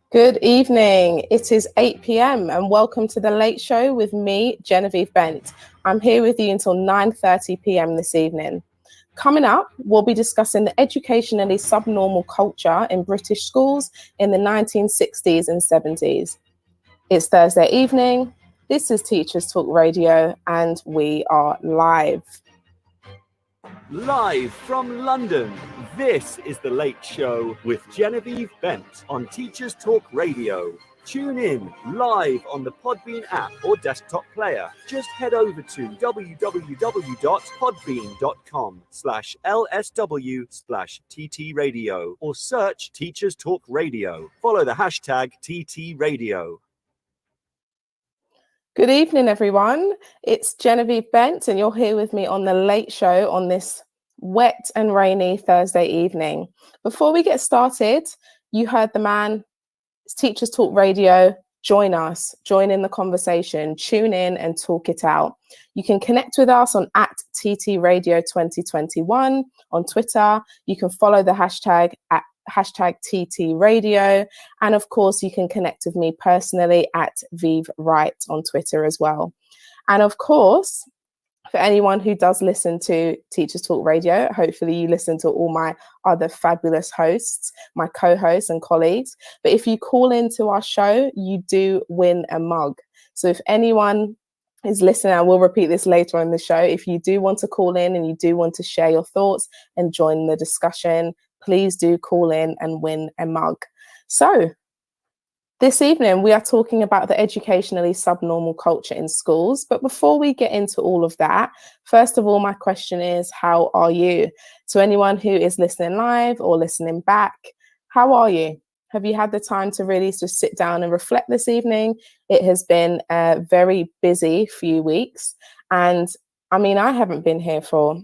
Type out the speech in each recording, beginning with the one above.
Good evening. It is 8 p.m. and welcome to the Late Show with me, Genevieve Bent. I'm here with you until 9:30 p.m. this evening. Coming up, we'll be discussing the educationally subnormal culture in British schools in the 1960s and 70s. It's Thursday evening. This is Teachers Talk Radio and we are live. Live from London, this is The Late Show with Genevieve Bent on Teachers Talk Radio. Tune in live on the Podbean app or desktop player. Just head over to www.podbean.com/LSW/TT Radio or search Teachers Talk Radio. Follow the hashtag TT Radio. Good evening, everyone. It's Genevieve Bent, and you're here with me on The Late Show on this wet and rainy Thursday evening. Before we get started, you heard the man, it's Teachers Talk Radio. Join us, join in the conversation, tune in and talk it out. You can connect with us on @TT Radio 2021 on Twitter. You can follow the hashtag #TT Radio. And of course, you can connect with me personally @ViveWright on Twitter as well. And of course, for anyone who does listen to Teachers Talk Radio, hopefully you listen to all my other fabulous hosts, my co-hosts and colleagues. But if you call into our show, you do win a mug. So if anyone is listening, I will repeat this later on in the show. If you do want to call in and you do want to share your thoughts and join the discussion, please do call in and win a mug. So this evening, we are talking about the educationally subnormal culture in schools. But before we get into all of that, first of all, my question is, how are you? To anyone who is listening live or listening back, how are you? Have you had the time to really just sit down and reflect this evening? It has been a very busy few weeks. And I mean, I haven't been here for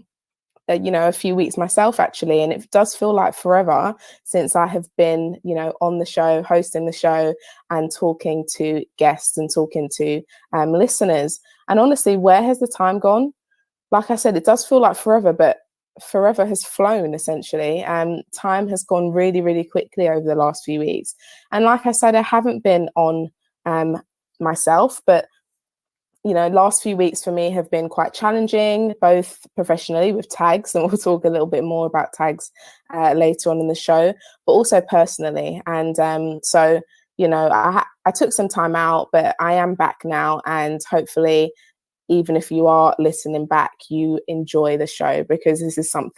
a few weeks myself, actually, and it does feel like forever since I have been, on the show, hosting the show and talking to guests and talking to listeners. And honestly, where has the time gone? Like I said, it does feel like forever, but forever has flown essentially. And time has gone really, really quickly over the last few weeks. And like I said, I haven't been on myself, but last few weeks for me have been quite challenging, both professionally with tags, and we'll talk a little bit more about tags later on in the show, but also personally. And so, I took some time out, but I am back now. And hopefully, even if you are listening back, you enjoy the show, because this is a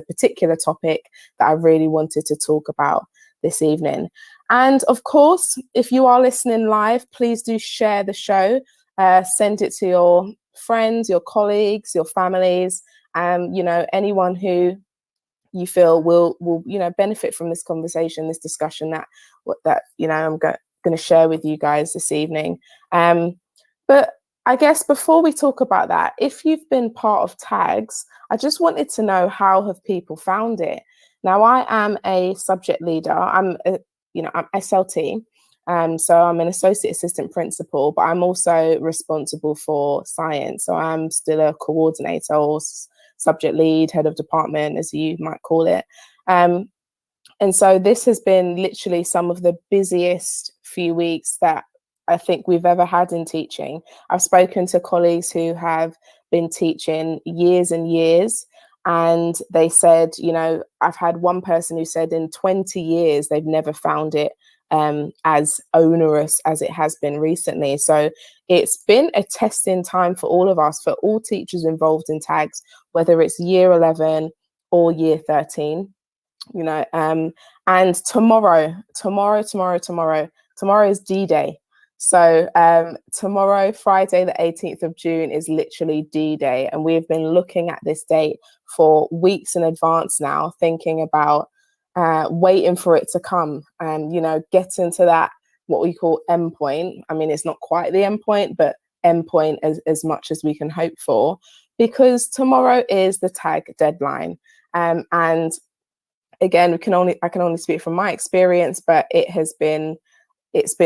particular topic that I really wanted to talk about this evening. And of course, if you are listening live, please do share the show. Send it to your friends, your colleagues, your families, anyone who you feel will benefit from this conversation, this discussion that I'm going to share with you guys this evening. But I guess before we talk about that, if you've been part of tags, I just wanted to know, how have people found it? Now, I am a subject leader. I'm SLT. So I'm an associate assistant principal, but I'm also responsible for science. So I'm still a coordinator or subject lead, head of department, as you might call it. And so this has been literally some of the busiest few weeks that I think we've ever had in teaching. I've spoken to colleagues who have been teaching years and years, and they said, I've had one person who said in 20 years, they've never found it as onerous as it has been recently. So it's been a testing time for all of us, for all teachers involved in tags, whether it's year 11 or year 13, and tomorrow is D-Day. So tomorrow, Friday, the 18th of June, is literally D-Day. And we've been looking at this date for weeks in advance now, thinking about waiting for it to come and, getting to that, what we call endpoint. I mean, it's not quite the endpoint, but endpoint as much as we can hope for, because tomorrow is the tag deadline. And again, I can only speak from my experience, but it's been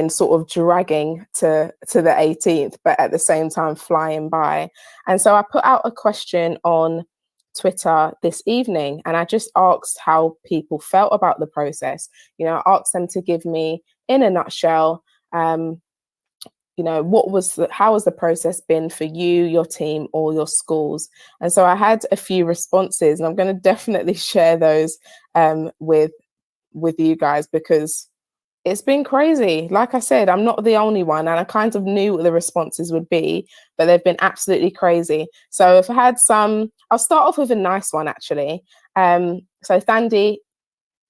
sort of dragging to the 18th, but at the same time flying by. And so I put out a question on Twitter this evening, and I just asked how people felt about the process. I asked them to give me, in a nutshell, how has the process been for you, your team, or your schools? And so I had a few responses, and I'm going to definitely share those with you guys, because it's been crazy. Like I said, I'm not the only one, and I kind of knew what the responses would be, but they've been absolutely crazy. So if I had I'll start off with a nice one, actually. So Thandi,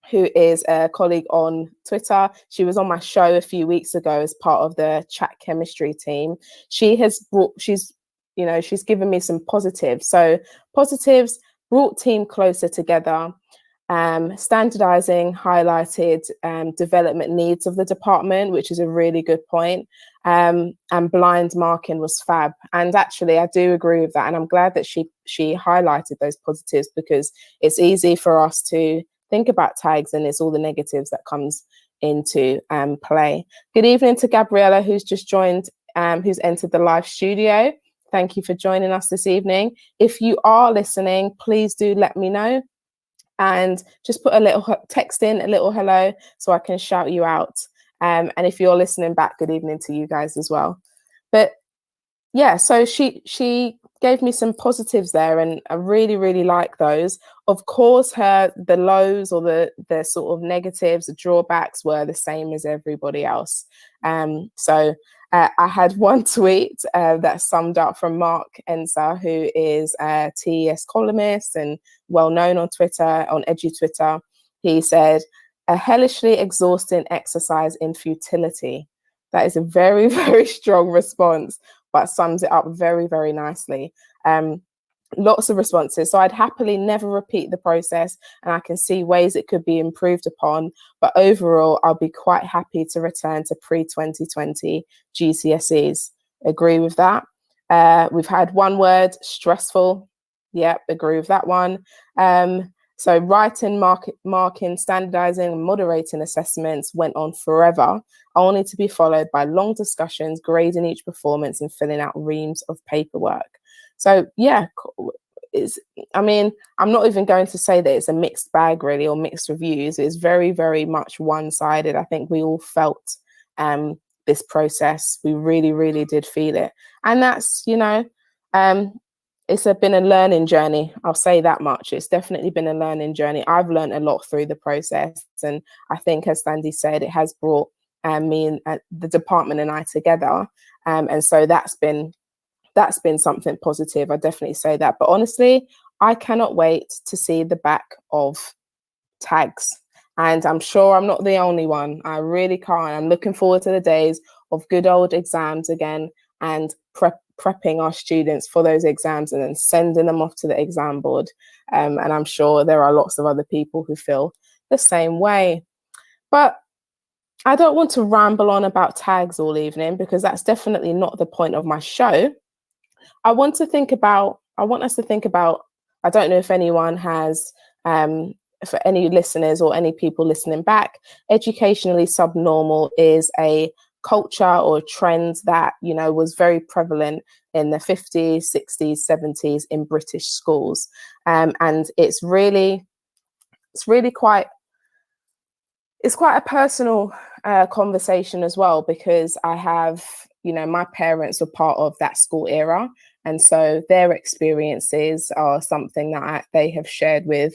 who is a colleague on Twitter, she was on my show a few weeks ago as part of the chat chemistry team. She's given me some positives. So positives: brought team closer together. Standardizing highlighted development needs of the department, which is a really good point. And blind marking was fab. And actually, I do agree with that. And I'm glad that she highlighted those positives, because it's easy for us to think about tags and it's all the negatives that comes into play. Good evening to Gabriella, who's just joined, who's entered the live studio. Thank you for joining us this evening. If you are listening, please do let me know. And just put a little text in, a little hello, so I can shout you out. And if you're listening back, good evening to you guys as well. But yeah, so she gave me some positives there, and I really, really like those. Of course, the lows or the sort of negatives, the drawbacks were the same as everybody else. So I had one tweet that summed up from Mark Enser, who is a TES columnist and well known on Twitter, on Edu Twitter. He said, "A hellishly exhausting exercise in futility." That is a very, very strong response, but sums it up very, very nicely. Lots of responses. So I'd happily never repeat the process, and I can see ways it could be improved upon. But overall, I'll be quite happy to return to pre-2020 GCSEs. Agree with that. We've had one word: stressful. Yep, agree with that one. So writing, marking, standardizing, and moderating assessments went on forever, only to be followed by long discussions, grading each performance and filling out reams of paperwork. So yeah, I'm not even going to say that it's a mixed bag really, or mixed reviews. It's very, very much one-sided. I think we all felt this process. We really, really did feel it. And that's, it's been a learning journey. I'll say that much. It's definitely been a learning journey. I've learned a lot through the process. And I think, as Sandy said, it has brought me and the department and I together. And so that's been something positive. I definitely say that. But honestly, I cannot wait to see the back of tags. And I'm sure I'm not the only one. I really can't. I'm looking forward to the days of good old exams again, and prepping our students for those exams and then sending them off to the exam board. And I'm sure there are lots of other people who feel the same way. But I don't want to ramble on about tags all evening, because that's definitely not the point of my show. I want us to think about, I don't know if anyone has, for any listeners or any people listening back, educationally subnormal is a culture or a trend that, was very prevalent in the 50s, 60s, 70s in British schools. And it's quite a personal conversation as well, because I have, my parents were part of that school era. And so their experiences are something that they have shared with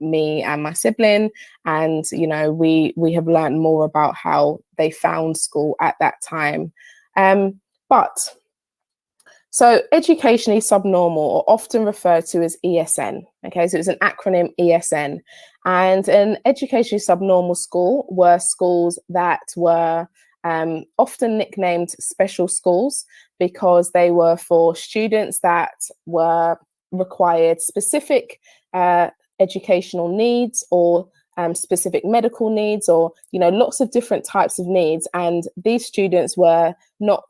me and my sibling. And, we have learned more about how they found school at that time. So educationally subnormal, or often referred to as ESN. Okay, so it's an acronym, ESN. And an educationally subnormal school were schools that were often nicknamed special schools, because they were for students that required specific educational needs, or specific medical needs, or lots of different types of needs. And these students were not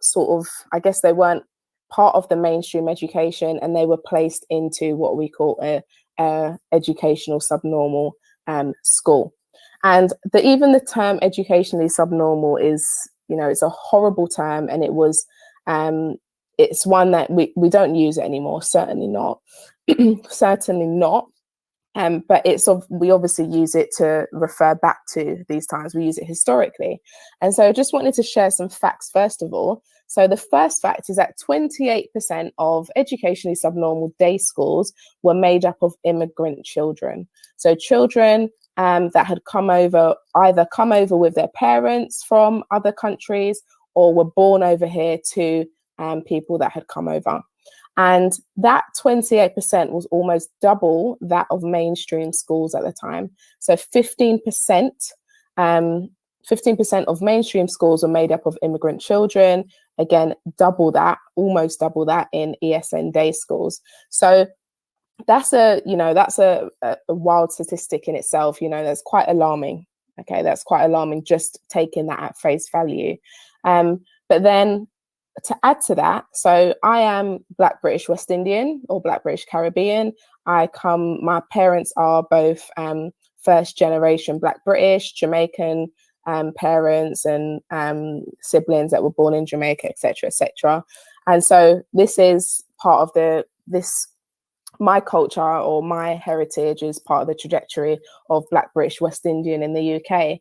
they weren't part of the mainstream education, and they were placed into what we call a educational subnormal school. And even the term educationally subnormal is, it's a horrible term, and it was it's one that we don't use it anymore, certainly not. Certainly not. But we obviously use it to refer back to these times. We use it historically. And so I just wanted to share some facts first of all. So the first fact is that 28% of educationally subnormal day schools were made up of immigrant children. So children that had either come over with their parents from other countries or were born over here to people that had come over. And that 28% was almost double that of mainstream schools at the time. So 15%, 15% of mainstream schools were made up of immigrant children. Again, double that, almost double that in ESN day schools. So that's a wild statistic in itself. That's quite alarming. Okay, that's quite alarming just taking that at face value. But then to add to that, so I am Black British West Indian or Black British Caribbean. My parents are both first generation Black British, Jamaican parents and siblings that were born in Jamaica, etc., etc. And so this is part of my culture or my heritage is part of the trajectory of Black British West Indian in the UK.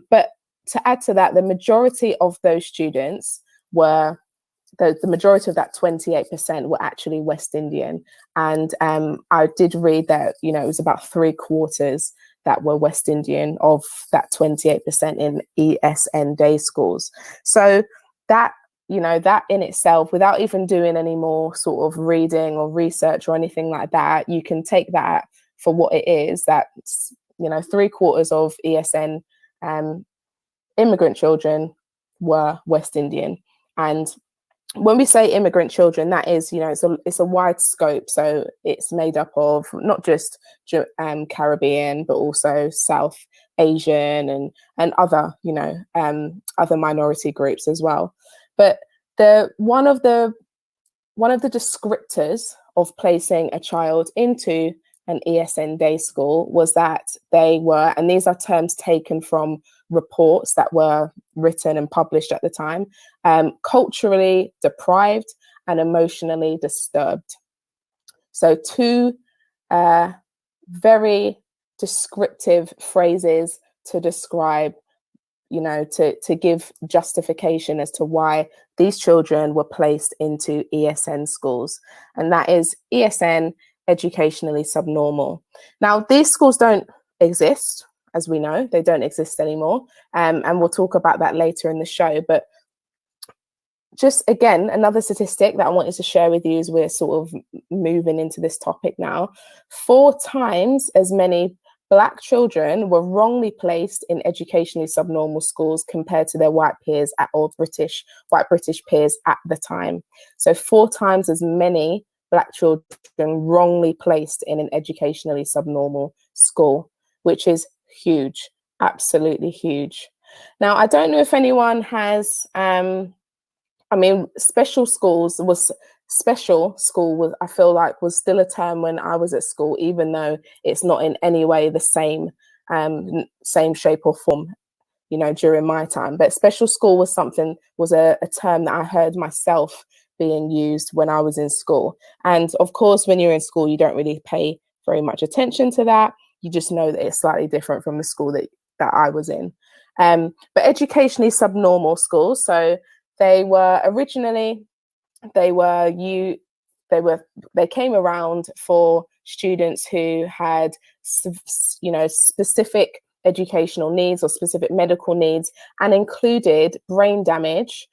But to add to that, the majority of those students were, the majority of that 28% were actually West Indian. And I did read that, it was about 3/4 that were West Indian of that 28% in ESN day schools. So that in itself, without even doing any more sort of reading or research or anything like that, you can take that for what it is. That's, 3/4 of ESN immigrant children were West Indian. And when we say immigrant children, that is, it's a wide scope. So it's made up of not just Caribbean, but also South Asian and other, other minority groups as well. But one of the descriptors of placing a child into an ESN day school was that they were, and these are terms taken from reports that were written and published at the time, culturally deprived and emotionally disturbed. So two very descriptive phrases to describe, to give justification as to why these children were placed into ESN schools. And that is ESN, educationally subnormal. Now, these schools don't exist, as we know, they don't exist anymore. And we'll talk about that later in the show. But just again, another statistic that I wanted to share with you as we're sort of moving into this topic now, 4 times as many Black children were wrongly placed in educationally subnormal schools compared to their white peers white British peers at the time. So 4 times as many Black children wrongly placed in an educationally subnormal school, which is huge, absolutely huge. Now, I don't know if anyone has, special school was, I feel like, was still a term when I was at school, even though it's not in any way the same shape or form, during my time. But special school was a term that I heard myself being used when I was in school. And of course, when you're in school, you don't really pay very much attention to that. You just know that it's slightly different from the school that I was in. But educationally subnormal schools, so they were originally, they came around for students who had, specific educational needs or specific medical needs, and included brain damage.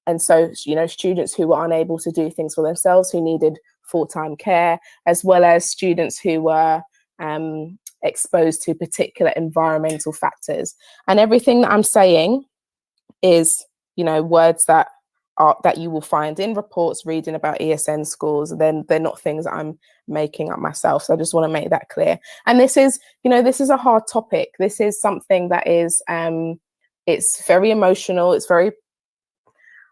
And so, students who were unable to do things for themselves, who needed full-time care, as well as students who were exposed to particular environmental factors. And everything that I'm saying is, words that you will find in reports reading about ESN schools. Then they're not things that I'm making up myself. So I just want to make that clear. And this is, this is a hard topic. This is something that is, it's very emotional. It's very,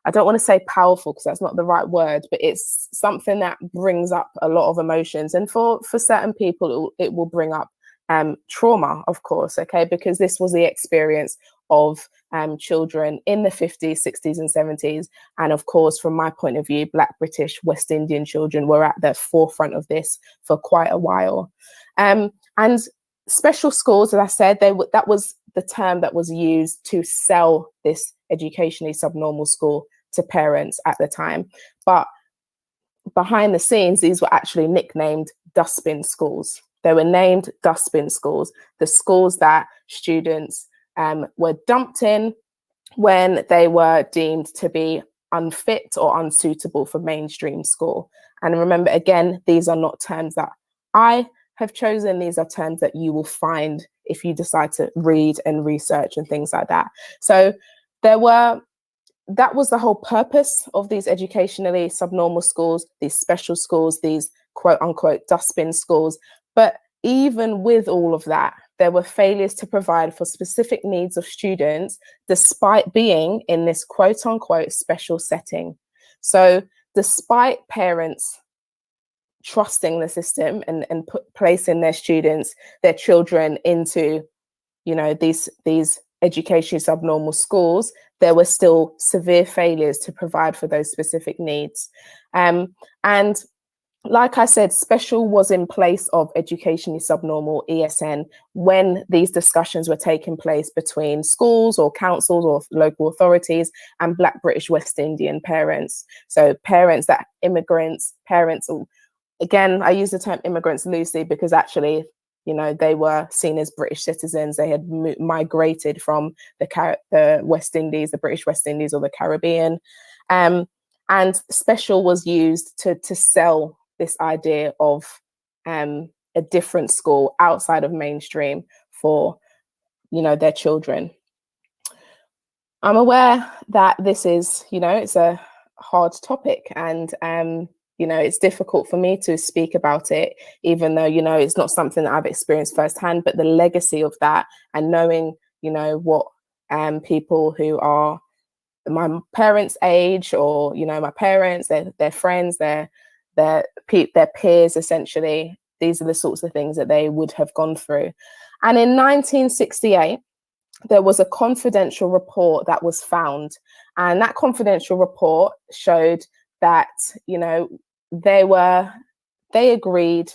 I don't want to say powerful because that's not the right word, but it's something that brings up a lot of emotions. And for certain people, it will bring up trauma, of course, okay, because this was the experience of children in the 50s, 60s and 70s. And of course, from my point of view, Black, British, West Indian children were at the forefront of this for quite a while. And special schools, as I said, that was the term that was used to sell this educationally subnormal school to parents at the time. But behind the scenes, these were actually nicknamed dustbin schools. They were named dustbin schools, the schools that students were dumped in when they were deemed to be unfit or unsuitable for mainstream school. And remember, again, these are not terms that I have chosen. These are terms that you will find if you decide to read and research and things like that. So that was the whole purpose of these educationally subnormal schools, these special schools, these quote unquote dustbin schools. But even with all of that, there were failures to provide for specific needs of students, despite being in this quote unquote special setting. So despite parents trusting the system and placing their students, their children into, these educationally subnormal schools, there were still severe failures to provide for those specific needs. And like I said, special was in place of educationally subnormal, ESN, when these discussions were taking place between schools or councils or local authorities and Black, British, West Indian parents. So parents that immigrants, parents, again, I use the term immigrants loosely because actually, they were seen as British citizens. They had migrated from the West Indies, the British West Indies or the Caribbean. And special was used to sell this idea of a different school outside of mainstream for, their children. I'm aware that this is, it's a hard topic and, it's difficult for me to speak about it, even though, it's not something that I've experienced firsthand, but the legacy of that and knowing, what people who are my parents' age or, my parents, their friends, their peers, essentially, these are the sorts of things that they would have gone through. And in 1968, there was a confidential report that was found. And that confidential report showed that, they agreed,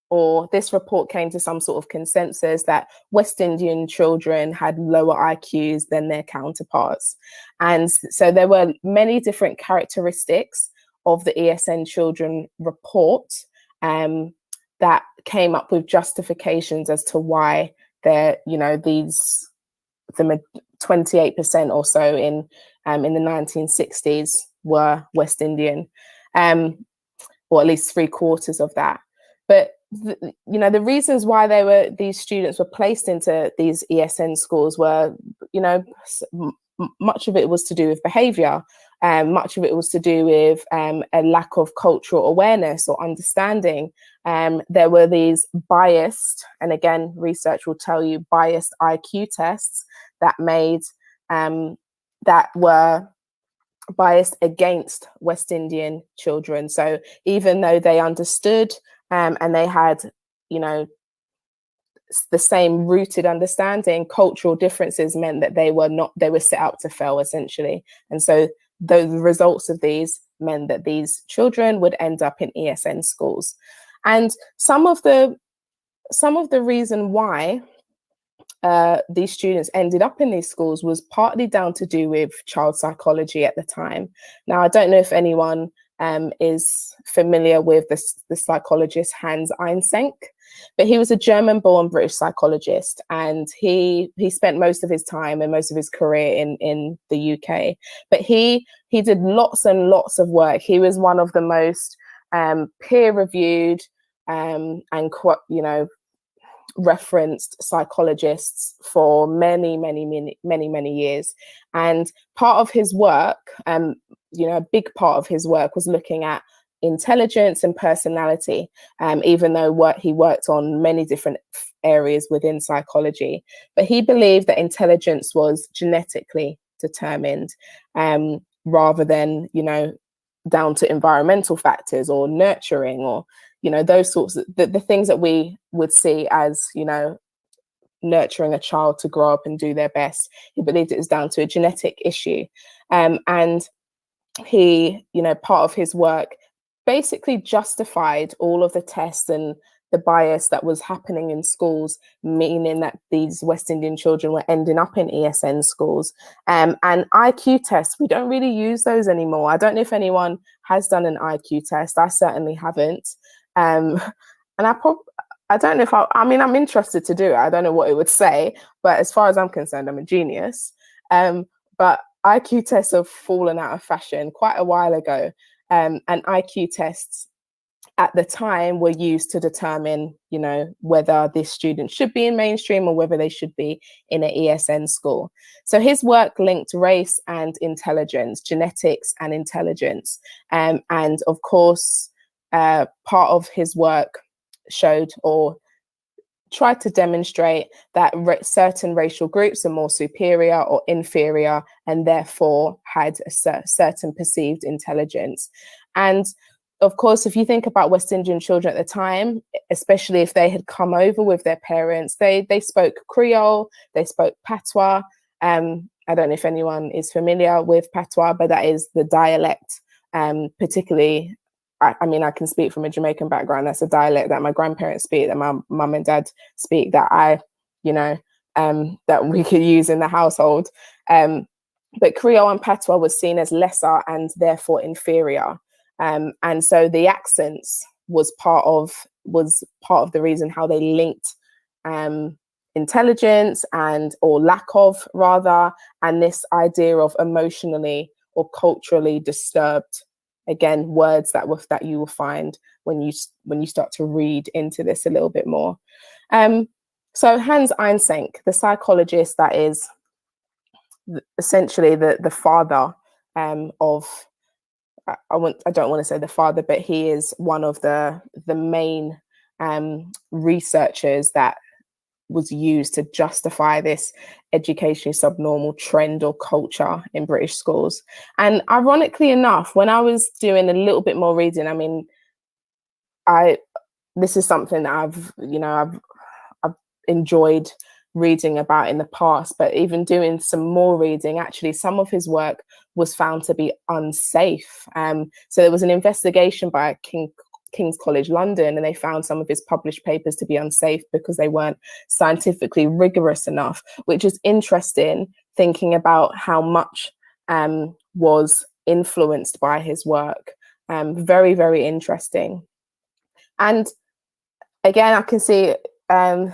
or this report came to some sort of consensus that West Indian children had lower IQs than their counterparts. And so there were many different characteristics of the ESN children report that came up with justifications as to why they're, the 28% or so in the 1960s were West Indian, or at least 3/4 of that. But the reasons why these students were placed into these ESN schools were, much of it was to do with behavior. Much of it was to do with a lack of cultural awareness or understanding. There were these biased, and again, research will tell you, biased IQ tests that were biased against West Indian children. So even though they understood and they had, the same rooted understanding, cultural differences meant that they were set up to fail, essentially. And so the results of these meant that these children would end up in ESN schools. And some of the reason why these students ended up in these schools was partly down to do with child psychology at the time. Now, I don't know if anyone is familiar with the psychologist Hans Eysenck, but he was a German-born British psychologist, and he spent most of his time and most of his career in the UK. But he did lots and lots of work. He was one of the most peer-reviewed and referenced psychologists for many years. And part of his work, a big part of his work was looking at intelligence and personality, even though he worked on many different areas within psychology. But he believed that intelligence was genetically determined rather than, down to environmental factors or nurturing or, those sorts of the things that we would see as, nurturing a child to grow up and do their best. He believed it was down to a genetic issue. And he, part of his work basically justified all of the tests and the bias that was happening in schools, meaning that these West Indian children were ending up in ESN schools. And IQ tests, we don't really use those anymore. I don't know if anyone has done an IQ test. I certainly haven't. And I don't know if I'm interested to do it. I don't know what it would say, but as far as I'm concerned, I'm a genius. But IQ tests have fallen out of fashion quite a while ago. And IQ tests at the time were used to determine, whether this student should be in mainstream or whether they should be in an ESN school. So his work linked race and intelligence, genetics and intelligence. And of course, part of his work showed or tried to demonstrate that certain racial groups are more superior or inferior and therefore had a certain perceived intelligence. And of course, if you think about West Indian children at the time, especially if they had come over with their parents, they spoke Creole, they spoke Patois. I don't know if anyone is familiar with Patois, but that is the dialect, particularly. I can speak from a Jamaican background. That's a dialect that my grandparents speak, that my mum and dad speak, that that we could use in the household. But Creole and Patois was seen as lesser and therefore inferior. And so the accents was part of the reason how they linked intelligence or lack of rather, and this idea of emotionally or culturally disturbed. Again, words that you will find when you start to read into this a little bit more. So Hans Eysenck, the psychologist that is essentially the father of, I don't want to say the father, but he is one of the main researchers that was used to justify this educationally subnormal trend or culture in British schools. And ironically enough, when I was doing a little bit more reading, this is something that I've enjoyed reading about in the past, but even doing some more reading, actually some of his work was found to be unsafe. So there was an investigation by King's College London, and they found some of his published papers to be unsafe because they weren't scientifically rigorous enough, which is interesting, thinking about how much was influenced by his work. Very, very interesting. And again, I can see HV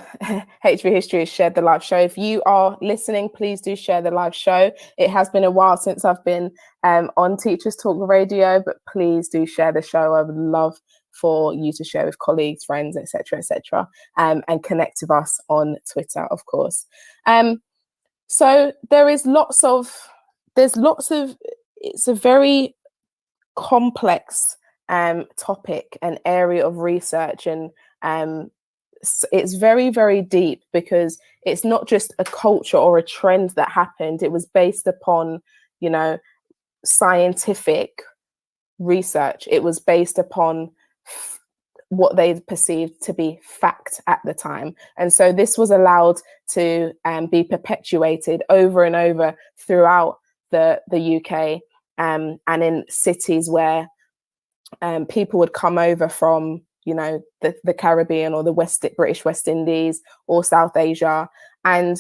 History has shared the live show. If you are listening, please do share the live show. It has been a while since I've been on Teachers Talk Radio, but please do share the show. I would love for you to share with colleagues, friends, etc., and connect with us on Twitter, of course. So there's lots of, it's a very complex topic, an area of research, and it's very, very deep, because it's not just a culture or a trend that happened. It was based upon, scientific research. It was based upon what they perceived to be fact at the time. And so this was allowed to be perpetuated over and over throughout the UK, and in cities where people would come over from, the Caribbean or the British West Indies or South Asia. And,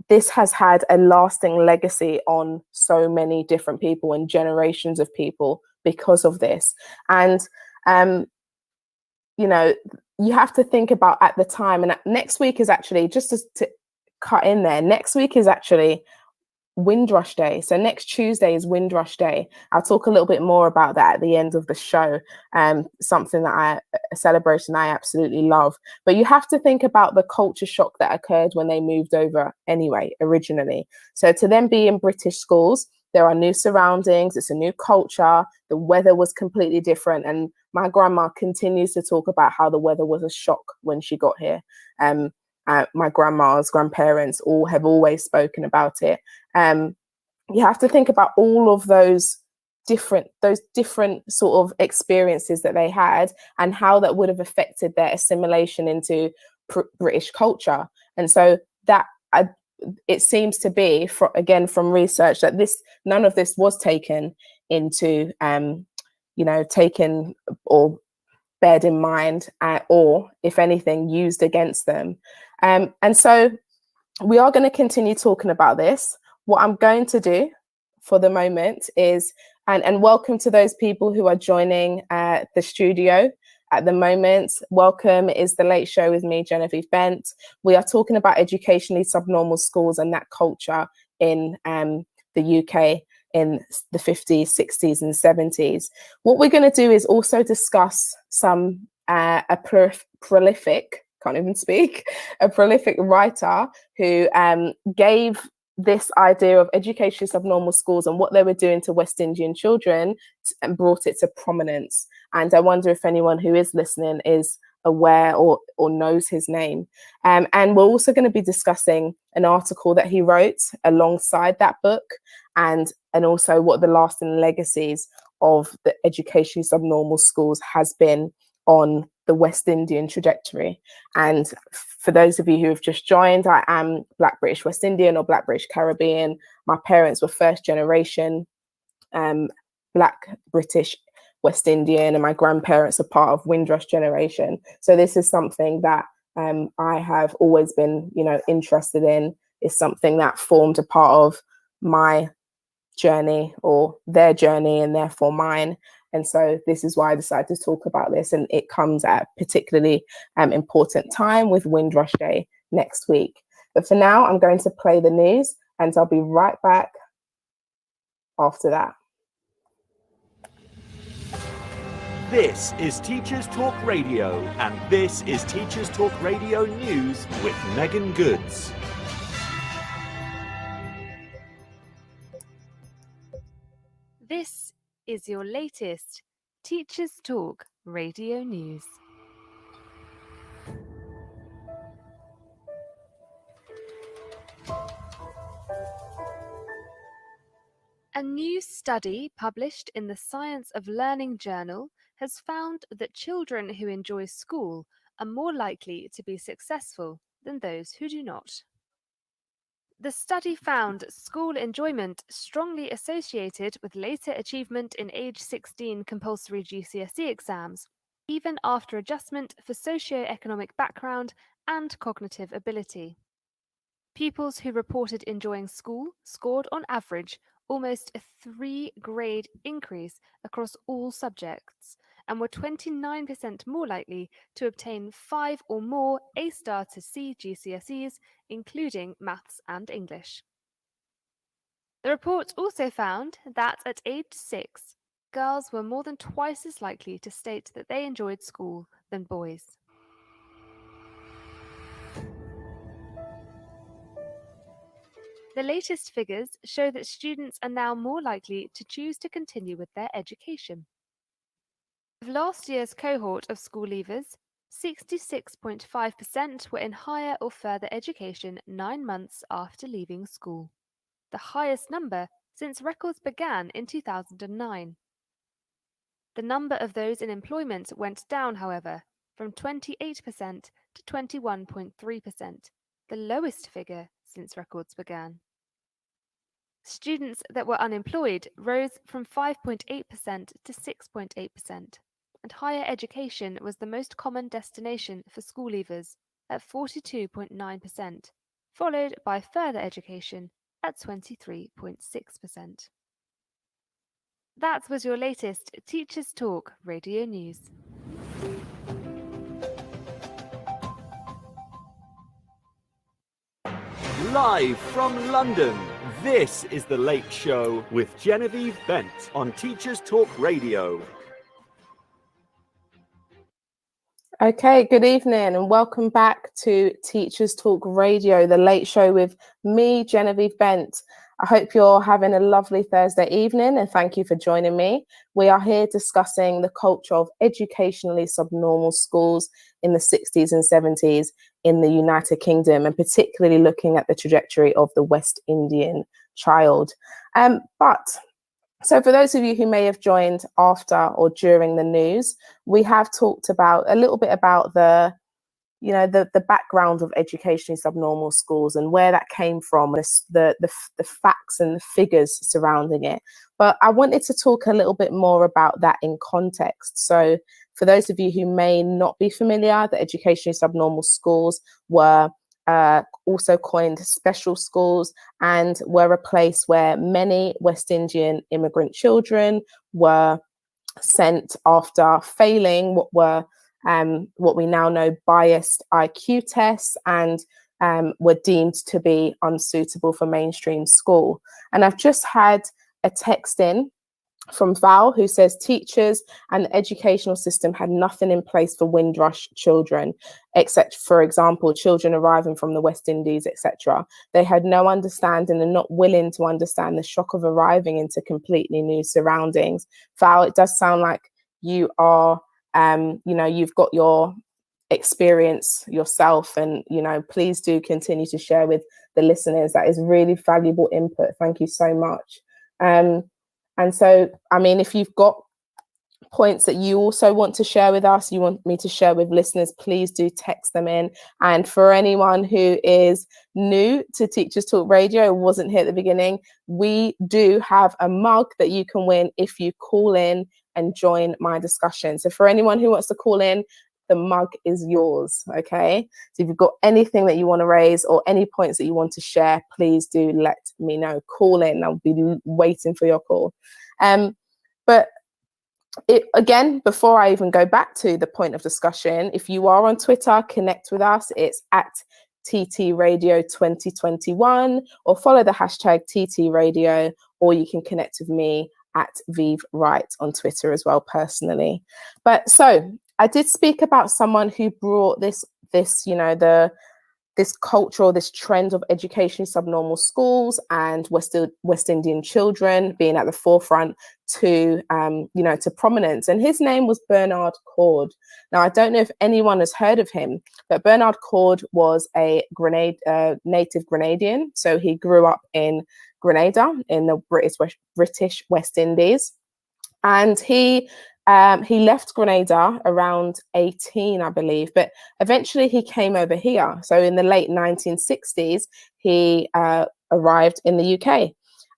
this has had a lasting legacy on so many different people and generations of people because of this. And, you have to think about at the time, and next week is actually, just to cut in there, next week is actually Windrush Day. So next Tuesday is Windrush Day. I'll talk a little bit more about that at the end of the show. Something that a celebration I absolutely love. But you have to think about the culture shock that occurred when they moved over anyway, originally. So to then be in British schools, there are new surroundings, it's a new culture, the weather was completely different. And my grandma continues to talk about how the weather was a shock when she got here. My grandparents all have always spoken about it. You have to think about all of those different sort of experiences that they had, and how that would have affected their assimilation into British culture. And so that it seems to be, again, from research, that none of this was taken into, taken or bared in mind, or if anything, used against them. And so we are going to continue talking about this. What I'm going to do for the moment is, and welcome to those people who are joining the studio at the moment. Welcome is The Late Show with me, Genevieve Bent. We are talking about educationally subnormal schools and that culture in the UK in the 50s, 60s and 70s. What we're going to do is also discuss some a prolific writer who gave this idea of education subnormal schools and what they were doing to West Indian children and brought it to prominence. And I wonder if anyone who is listening is aware or knows his name. And we're also going to be discussing an article that he wrote alongside that book, and also what the lasting legacies of the educationally subnormal schools has been on the West Indian trajectory. And for those of you who have just joined, I am Black British West Indian or Black British Caribbean. My parents were first generation Black British West Indian, and my grandparents are part of Windrush generation. So this is something that I have always been, interested in. It's something that formed a part of my journey or their journey and therefore mine. And so this is why I decided to talk about this. And it comes at a particularly important time with Windrush Day next week. But for now, I'm going to play the news and I'll be right back after that. This is Teachers Talk Radio, and this is Teachers Talk Radio News with Megan Goods. This is your latest Teachers Talk Radio News. A new study published in the Science of Learning journal has found that children who enjoy school are more likely to be successful than those who do not. The study found school enjoyment strongly associated with later achievement in age 16 compulsory GCSE exams, even after adjustment for socio-economic background and cognitive ability. Pupils who reported enjoying school scored on average almost a 3-grade increase across all subjects and were 29% more likely to obtain 5 or more A-star to C GCSEs, including maths and English. The report also found that at age 6, girls were more than twice as likely to state that they enjoyed school than boys. The latest figures show that students are now more likely to choose to continue with their education. Of last year's cohort of school leavers, 66.5% were in higher or further education 9 months after leaving school, the highest number since records began in 2009. The number of those in employment went down, however, from 28% to 21.3%, the lowest figure since records began. Students that were unemployed rose from 5.8% to 6.8%, and higher education was the most common destination for school leavers at 42.9%, followed by further education at 23.6%. That was your latest Teachers Talk Radio News. Live from London, this is The Late Show with Genevieve Bent on Teachers Talk Radio. Okay, good evening and welcome back to Teachers Talk Radio, The Late Show with me, Genevieve Bent. I hope you're having a lovely Thursday evening and thank you for joining me. We are here discussing the culture of educationally subnormal schools in the 60s and 70s in the United Kingdom, and particularly looking at the trajectory of the West Indian child. So for those of you who may have joined after or during the news, we have talked about a little bit about the you know, the background of educationally subnormal schools and where that came from, the facts and the figures surrounding it. But I wanted to talk a little bit more about that in context. So for those of you who may not be familiar, the educationally subnormal schools were also coined special schools, and were a place where many West Indian immigrant children were sent after failing what we now know biased IQ tests, and were deemed to be unsuitable for mainstream school. And I've just had a text in from Val, who says teachers and the educational system had nothing in place for Windrush children, except, for example, children arriving from the West Indies, etc. They had no understanding and not willing to understand the shock of arriving into completely new surroundings. Val, it does sound like you are, you've got your experience yourself, and, please do continue to share with the listeners. That is really valuable input. Thank you so much. And so, I mean, if you've got points that you also want to share with us, you want me to share with listeners, please do text them in. And for anyone who is new to Teachers Talk Radio, wasn't here at the beginning, we do have a mug that you can win if you call in and join my discussion. So for anyone who wants to call in, the mug is yours, okay? So if you've got anything that you want to raise or any points that you want to share, please do let me know. Call in. I'll be waiting for your call. But again, before I even go back to the point of discussion, if you are on Twitter, connect with us. It's at TT Radio 2021, or follow the hashtag TT Radio, or you can connect with me at Vive Wright on Twitter as well, personally. But so I did speak about someone who brought this culture, or this trend of education subnormal schools and West Indian children being at the forefront to prominence. And his name was Bernard Cord. Now, I don't know if anyone has heard of him, but Bernard Cord was a native Grenadian. So he grew up in Grenada in the British West Indies. And he left Grenada around 18, I believe, but eventually he came over here. So in the late 1960s, he arrived in the UK,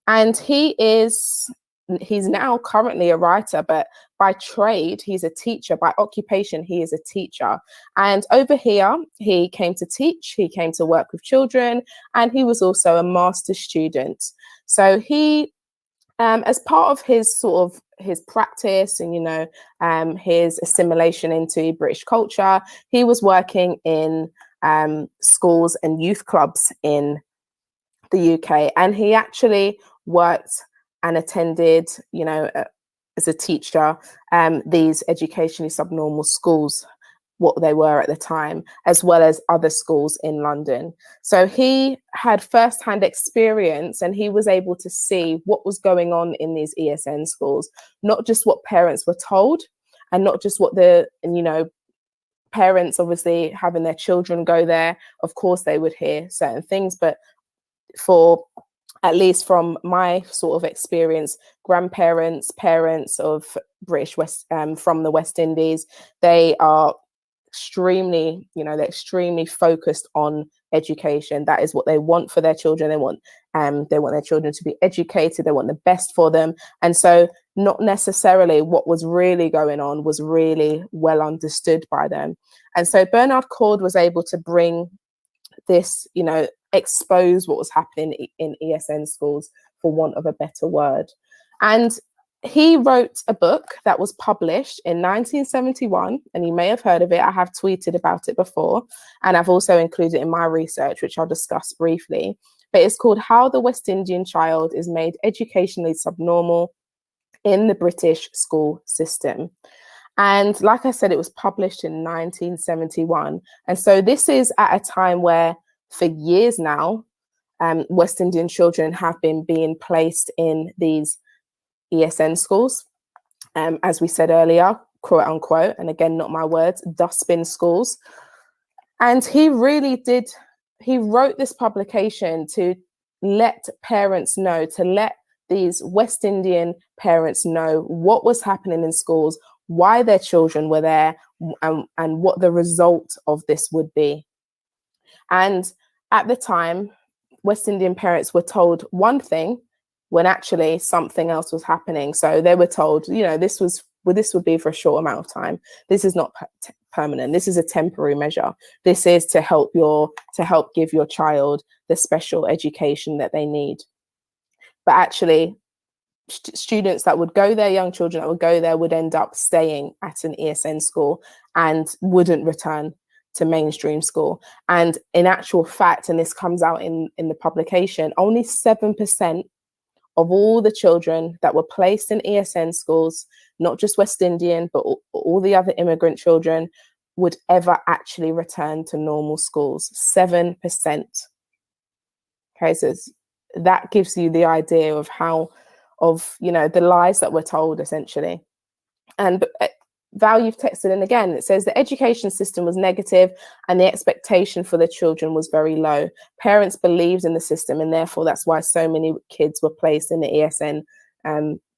and he's now currently a writer, but by trade, he's a teacher. By occupation, he is a teacher. And over here, he came to teach, he came to work with children, and he was also a master's student. So he, as part of his practice and, his assimilation into British culture, he was working in schools and youth clubs in the UK. And he actually worked and attended, as a teacher, these educationally subnormal schools, what they were at the time, as well as other schools in London. So he had firsthand experience, and he was able to see what was going on in these ESN schools, not just what parents were told, and not just what parents obviously having their children go there. Of course, they would hear certain things, but at least from my sort of experience, grandparents, parents of British from the West Indies, they are extremely focused on education. That is what they want for their children. They want their children to be educated. They want the best for them. And so not necessarily what was really going on was really well understood by them. And so Bernard Cord was able to bring this, expose what was happening in ESN schools, for want of a better word. And he wrote a book that was published in 1971, and you may have heard of it. I have tweeted about it before, and I've also included it in my research, which I'll discuss briefly. But it's called How the West Indian Child is Made Educationally Subnormal in the British School System. And like I said, it was published in 1971. And so this is at a time where, for years now, West Indian children have been being placed in these ESN schools, as we said earlier, quote unquote, and again, not my words, dustbin schools. And he wrote this publication to let parents know, to let these West Indian parents know what was happening in schools, why their children were there, and what the result of this would be. And at the time, West Indian parents were told one thing when actually something else was happening. So they were told, this would be for a short amount of time. This is not permanent. This is a temporary measure. This is to help give your child the special education that they need. But actually, students that would go there, young children that would go there, would end up staying at an ESN school and wouldn't return to mainstream school. And in actual fact, and this comes out in the publication, only 7% of all the children that were placed in ESN schools, not just West Indian, but all the other immigrant children, would ever actually return to normal schools. 7%. Okay, so that gives you the idea of the lies that were told, essentially. And Val, you've texted in again. It says the education system was negative and the expectation for the children was very low. Parents believed in the system, and therefore that's why so many kids were placed in the ESN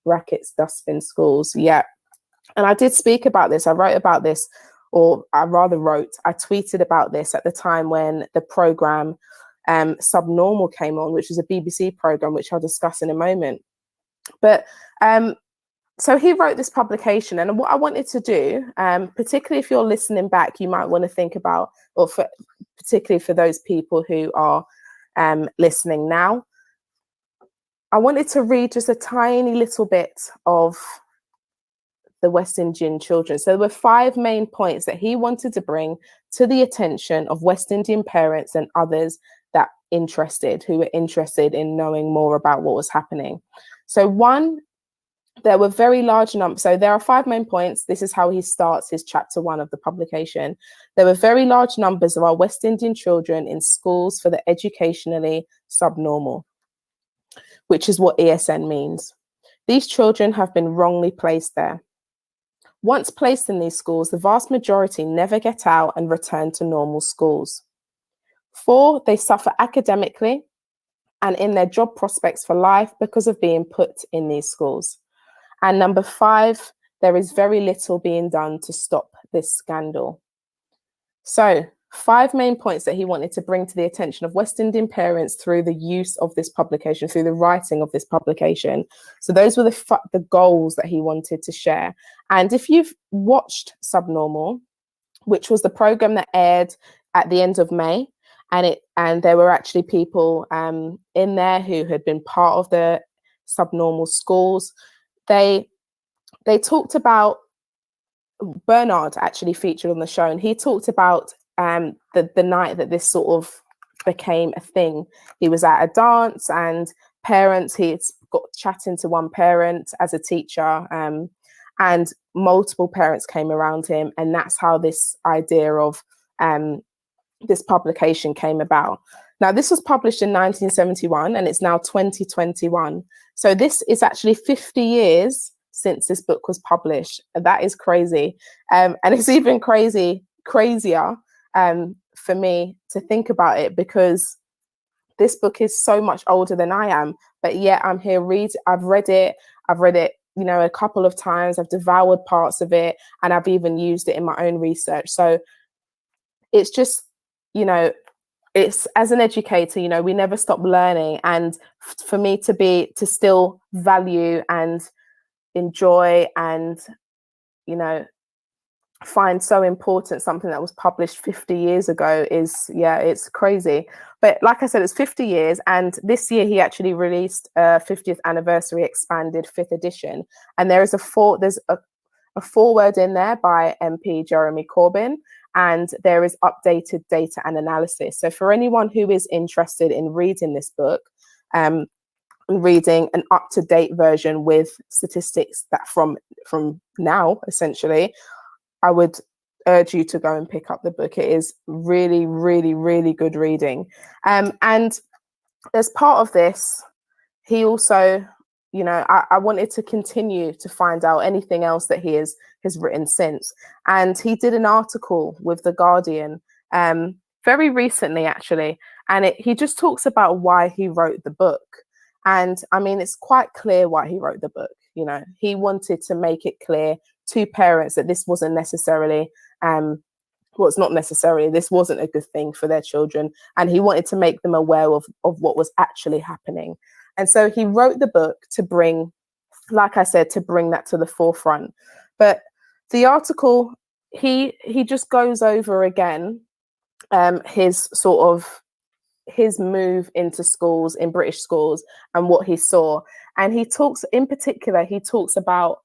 brackets dustbin schools. Yeah. And I did speak about this. I wrote about this, or I tweeted about this at the time when the program Subnormal came on, which is a BBC program, which I'll discuss in a moment. But so he wrote this publication, and what I wanted to do, particularly if you're listening back, you might want to think about, particularly for those people who are listening now, I wanted to read just a tiny little bit of the West Indian children. So there were 5 main points that he wanted to bring to the attention of West Indian parents and others who were interested in knowing more about what was happening. So 1, there were very large numbers. So there are 5 main points. This is how he starts his chapter 1 of the publication. There were very large numbers of our West Indian children in schools for the educationally subnormal, which is what ESN means. These children have been wrongly placed there. Once placed in these schools, the vast majority never get out and return to normal schools. 4, they suffer academically and in their job prospects for life because of being put in these schools. And number 5, there is very little being done to stop this scandal. So 5 main points that he wanted to bring to the attention of West Indian parents through the use of this publication, through the writing of this publication. So those were the goals that he wanted to share. And if you've watched Subnormal, which was the program that aired at the end of May, and there were actually people in there who had been part of the subnormal schools, they talked about, Bernard actually featured on the show, and he talked about the night that this sort of became a thing. He was at a dance, and he got chatting to one parent as a teacher, and multiple parents came around him, and that's how this idea of this publication came about. Now, this was published in 1971, and it's now 2021. So this is actually 50 years since this book was published. And that is crazy. And it's even crazier for me to think about it, because this book is so much older than I am. But yet I'm here I've read it, a couple of times. I've devoured parts of it, and I've even used it in my own research. So it's just, it's, as an educator, we never stop learning. And for me to still value and enjoy and, find so important something that was published 50 years ago is, it's crazy. But like I said, it's 50 years. And this year he actually released a 50th anniversary expanded 5th edition. And there's a foreword in there by MP Jeremy Corbyn. And there is updated data and analysis. So for anyone who is interested in reading this book, and reading an up-to-date version with statistics that from now, essentially, I would urge you to go and pick up the book. It is really, really, really good reading. And as part of this, he also, I wanted to continue to find out anything else that he has written since. And he did an article with The Guardian very recently, actually. And he just talks about why he wrote the book. And I mean, it's quite clear why he wrote the book. He wanted to make it clear to parents that this wasn't necessarily this wasn't a good thing for their children, and he wanted to make them aware of what was actually happening. And so he wrote the book to bring, like I said, to bring that to the forefront. But the article, he just goes over again his move into schools, in British schools, and what he saw. And he talks about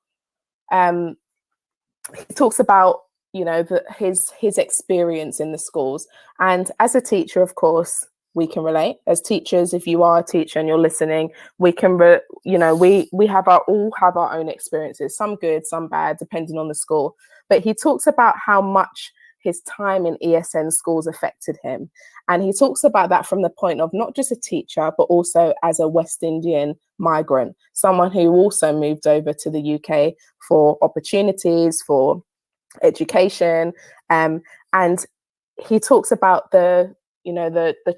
his experience in the schools. And as a teacher, of course, we can relate. As teachers, if you are a teacher and you're listening, we can we have our own experiences, some good, some bad, depending on the school. But he talks about how much his time in ESN schools affected him. And he talks about that from the point of not just a teacher, but also as a West Indian migrant, someone who also moved over to the UK for opportunities, for education. And he talks about the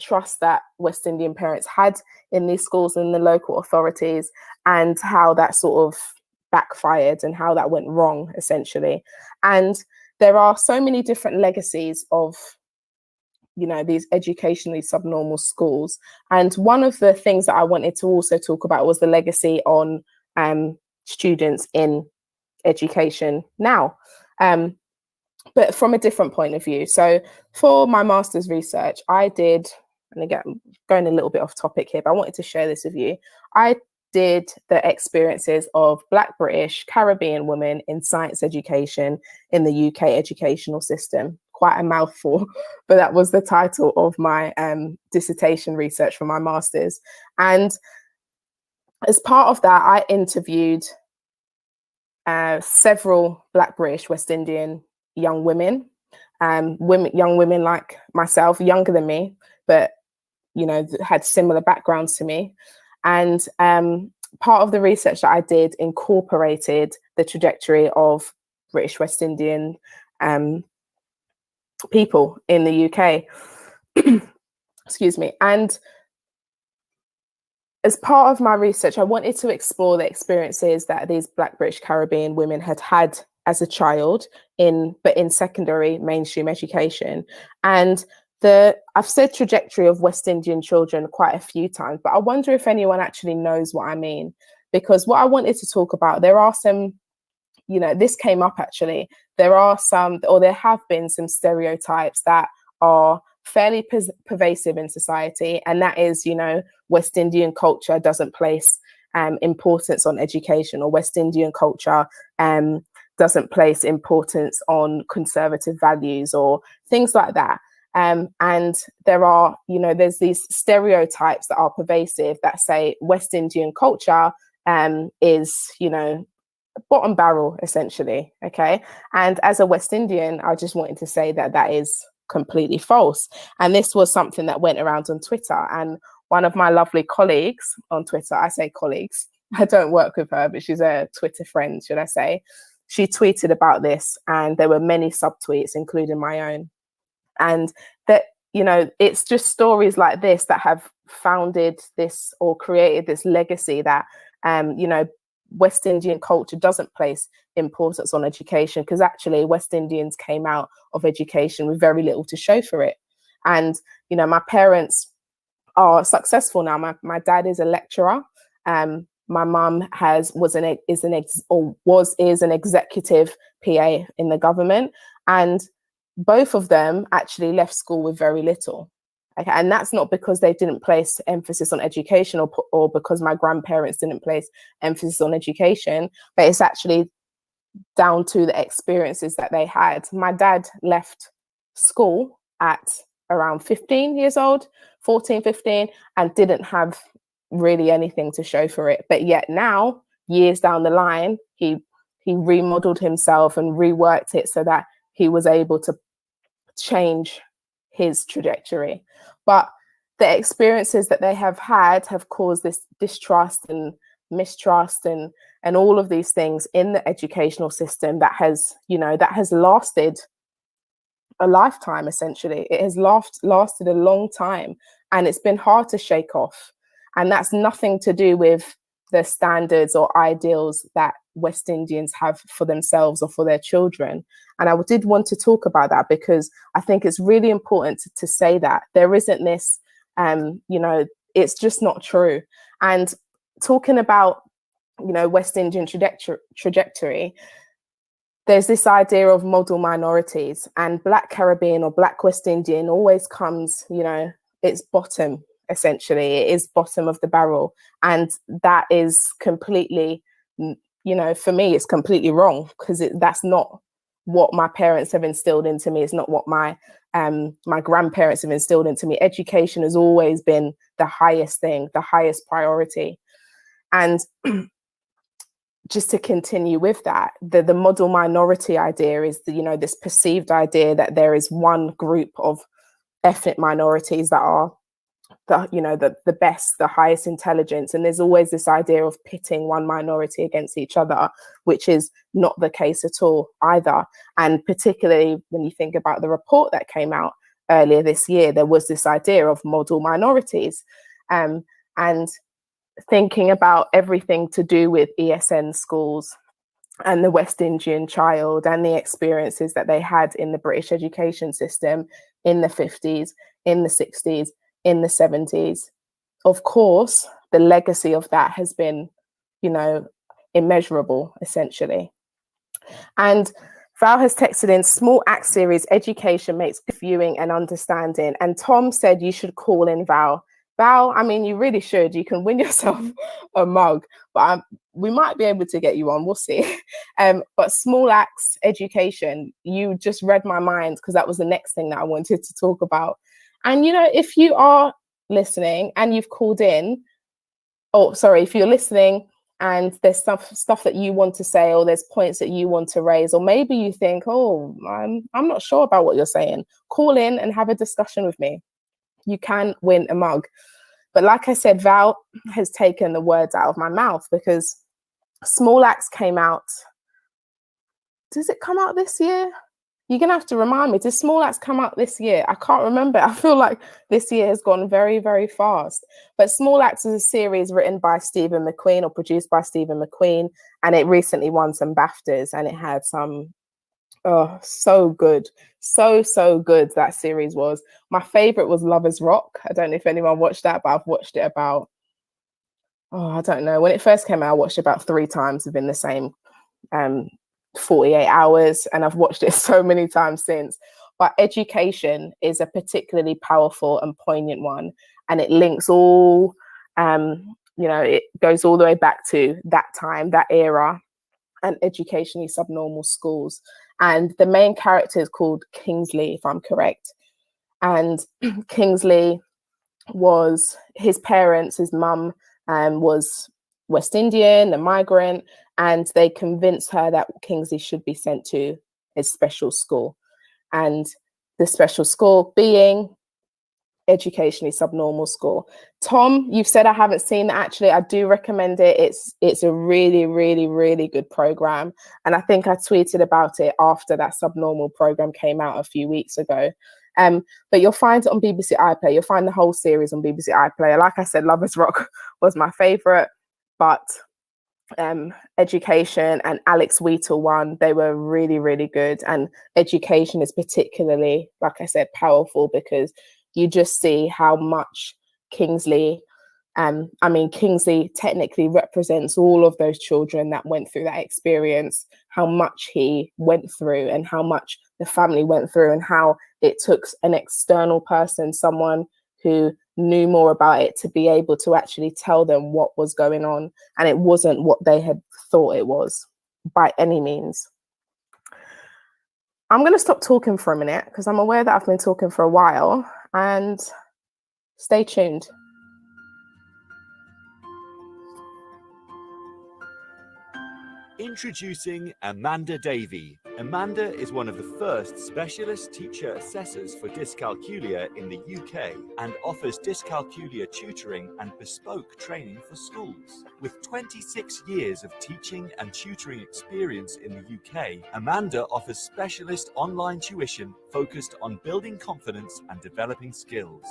trust that West Indian parents had in these schools and the local authorities, and how that sort of backfired and how that went wrong, essentially. And there are so many different legacies of these educationally subnormal schools. And one of the things that I wanted to also talk about was the legacy on students in education now, but from a different point of view. So for my master's research, I did, and again, I'm going a little bit off topic here, but I wanted to share this with you. I did the experiences of Black, British, Caribbean women in science education in the UK educational system. Quite a mouthful, but that was the title of my dissertation research for my master's. And as part of that, I interviewed several Black, British, West Indian young women, young women like myself, younger than me, but had similar backgrounds to me. And part of the research that I did incorporated the trajectory of British West Indian people in the UK. Excuse me. And as part of my research, I wanted to explore the experiences that these Black, British, Caribbean women had as a child in secondary mainstream education. And I've said trajectory of West Indian children quite a few times, but I wonder if anyone actually knows what I mean. Because what I wanted to talk about, there are some, this came up actually, there have been some stereotypes that are fairly pervasive in society. And that is, West Indian culture doesn't place importance on education, or West Indian culture doesn't place importance on conservative values or things like that. And there are, there's these stereotypes that are pervasive that say West Indian culture is, bottom barrel, essentially. Okay. And as a West Indian, I just wanted to say that is completely false. And this was something that went around on Twitter. And one of my lovely colleagues on Twitter, I say colleagues, I don't work with her, but she's a Twitter friend, should I say, she tweeted about this, and there were many subtweets, including my own. And that, it's just stories like this that have founded this or created this legacy that, West Indian culture doesn't place importance on education, because actually West Indians came out of education with very little to show for it. And, my parents are successful now. My dad is a lecturer. My mum is an executive PA in the government, and both of them actually left school with very little. Okay, and that's not because they didn't place emphasis on education, or because my grandparents didn't place emphasis on education, but it's actually down to the experiences that they had. My dad left school at around 15 years old, 14, 15, and didn't have really anything to show for it. But yet now, years down the line, he remodeled himself and reworked it so that he was able to change his trajectory. But the experiences that they have had have caused this distrust and mistrust and all of these things in the educational system that has lasted a lifetime. Essentially, it has lasted a long time, and it's been hard to shake off. And that's nothing to do with the standards or ideals that West Indians have for themselves or for their children. And I did want to talk about that because I think it's really important to say that there isn't this, it's just not true. And talking about, West Indian trajectory, there's this idea of model minorities, and Black Caribbean or Black West Indian always comes, it's bottom, essentially. It is bottom of the barrel. And that is completely, for me, it's completely wrong, because that's not what my parents have instilled into me. It's not what my grandparents have instilled into me. Education has always been the highest thing, the highest priority. And just to continue with that, the model minority idea is this perceived idea that there is one group of ethnic minorities that are the best, the highest intelligence, and there's always this idea of pitting one minority against each other, which is not the case at all either. And particularly when you think about the report that came out earlier this year, there was this idea of model minorities, and thinking about everything to do with ESN schools and the West Indian child and the experiences that they had in the British education system in the 50s, in the 60s, in the 70s. Of course, the legacy of that has been, immeasurable, essentially. And Val has texted in, small act series, education makes good viewing and understanding. And Tom said you should call in Val. Val, I mean, you really should. You can win yourself a mug, but we might be able to get you on. We'll see. But small acts education, you just read my mind, because that was the next thing that I wanted to talk about. And, if you are listening and you've called in, if you're listening and there's stuff that you want to say, or there's points that you want to raise, or maybe you think, I'm not sure about what you're saying, call in and have a discussion with me. You can win a mug. But like I said, Val has taken the words out of my mouth, because Small Axe came out. Does it come out this year? You're going to have to remind me. Did Small Axe come out this year? I can't remember. I feel like this year has gone very, very fast. But Small Axe is a series written by Stephen McQueen, or produced by Stephen McQueen. And it recently won some BAFTAs, and it had some, so good. So good that series was. My favorite was Lovers Rock. I don't know if anyone watched that, but I've watched it about, I don't know. When it first came out, I watched it about 3 times within the same 48 hours, and I've watched it so many times since. But Education is a particularly powerful and poignant one, and it links all, it goes all the way back to that time, that era, and educationally subnormal schools. And the main character is called Kingsley, if I'm correct. And Kingsley was, his parents, his mum was West Indian, a migrant, and they convinced her that Kingsley should be sent to a special school. And the special school being educationally subnormal school. Tom, you've said I haven't seen it. Actually, I do recommend it. It's a really, really, really good program, and I think I tweeted about it after that subnormal program came out a few weeks ago. But you'll find it on BBC iPlayer. You'll find the whole series on BBC iPlayer. Like I said, Lovers Rock was my favorite, but Education and Alex Wheatle one, they were really, really good. And Education is particularly, like I said, powerful, because you just see how much Kingsley, Kingsley technically represents all of those children that went through that experience, how much he went through and how much the family went through, and how it took an external person, someone who knew more about it, to be able to actually tell them what was going on. And it wasn't what they had thought it was by any means. I'm going to stop talking for a minute, because I'm aware that I've been talking for a while, and stay tuned. Introducing Amanda Davey. Amanda is one of the first specialist teacher assessors for dyscalculia in the UK, and offers dyscalculia tutoring and bespoke training for schools. With 26 years of teaching and tutoring experience in the UK, Amanda offers specialist online tuition focused on building confidence and developing skills.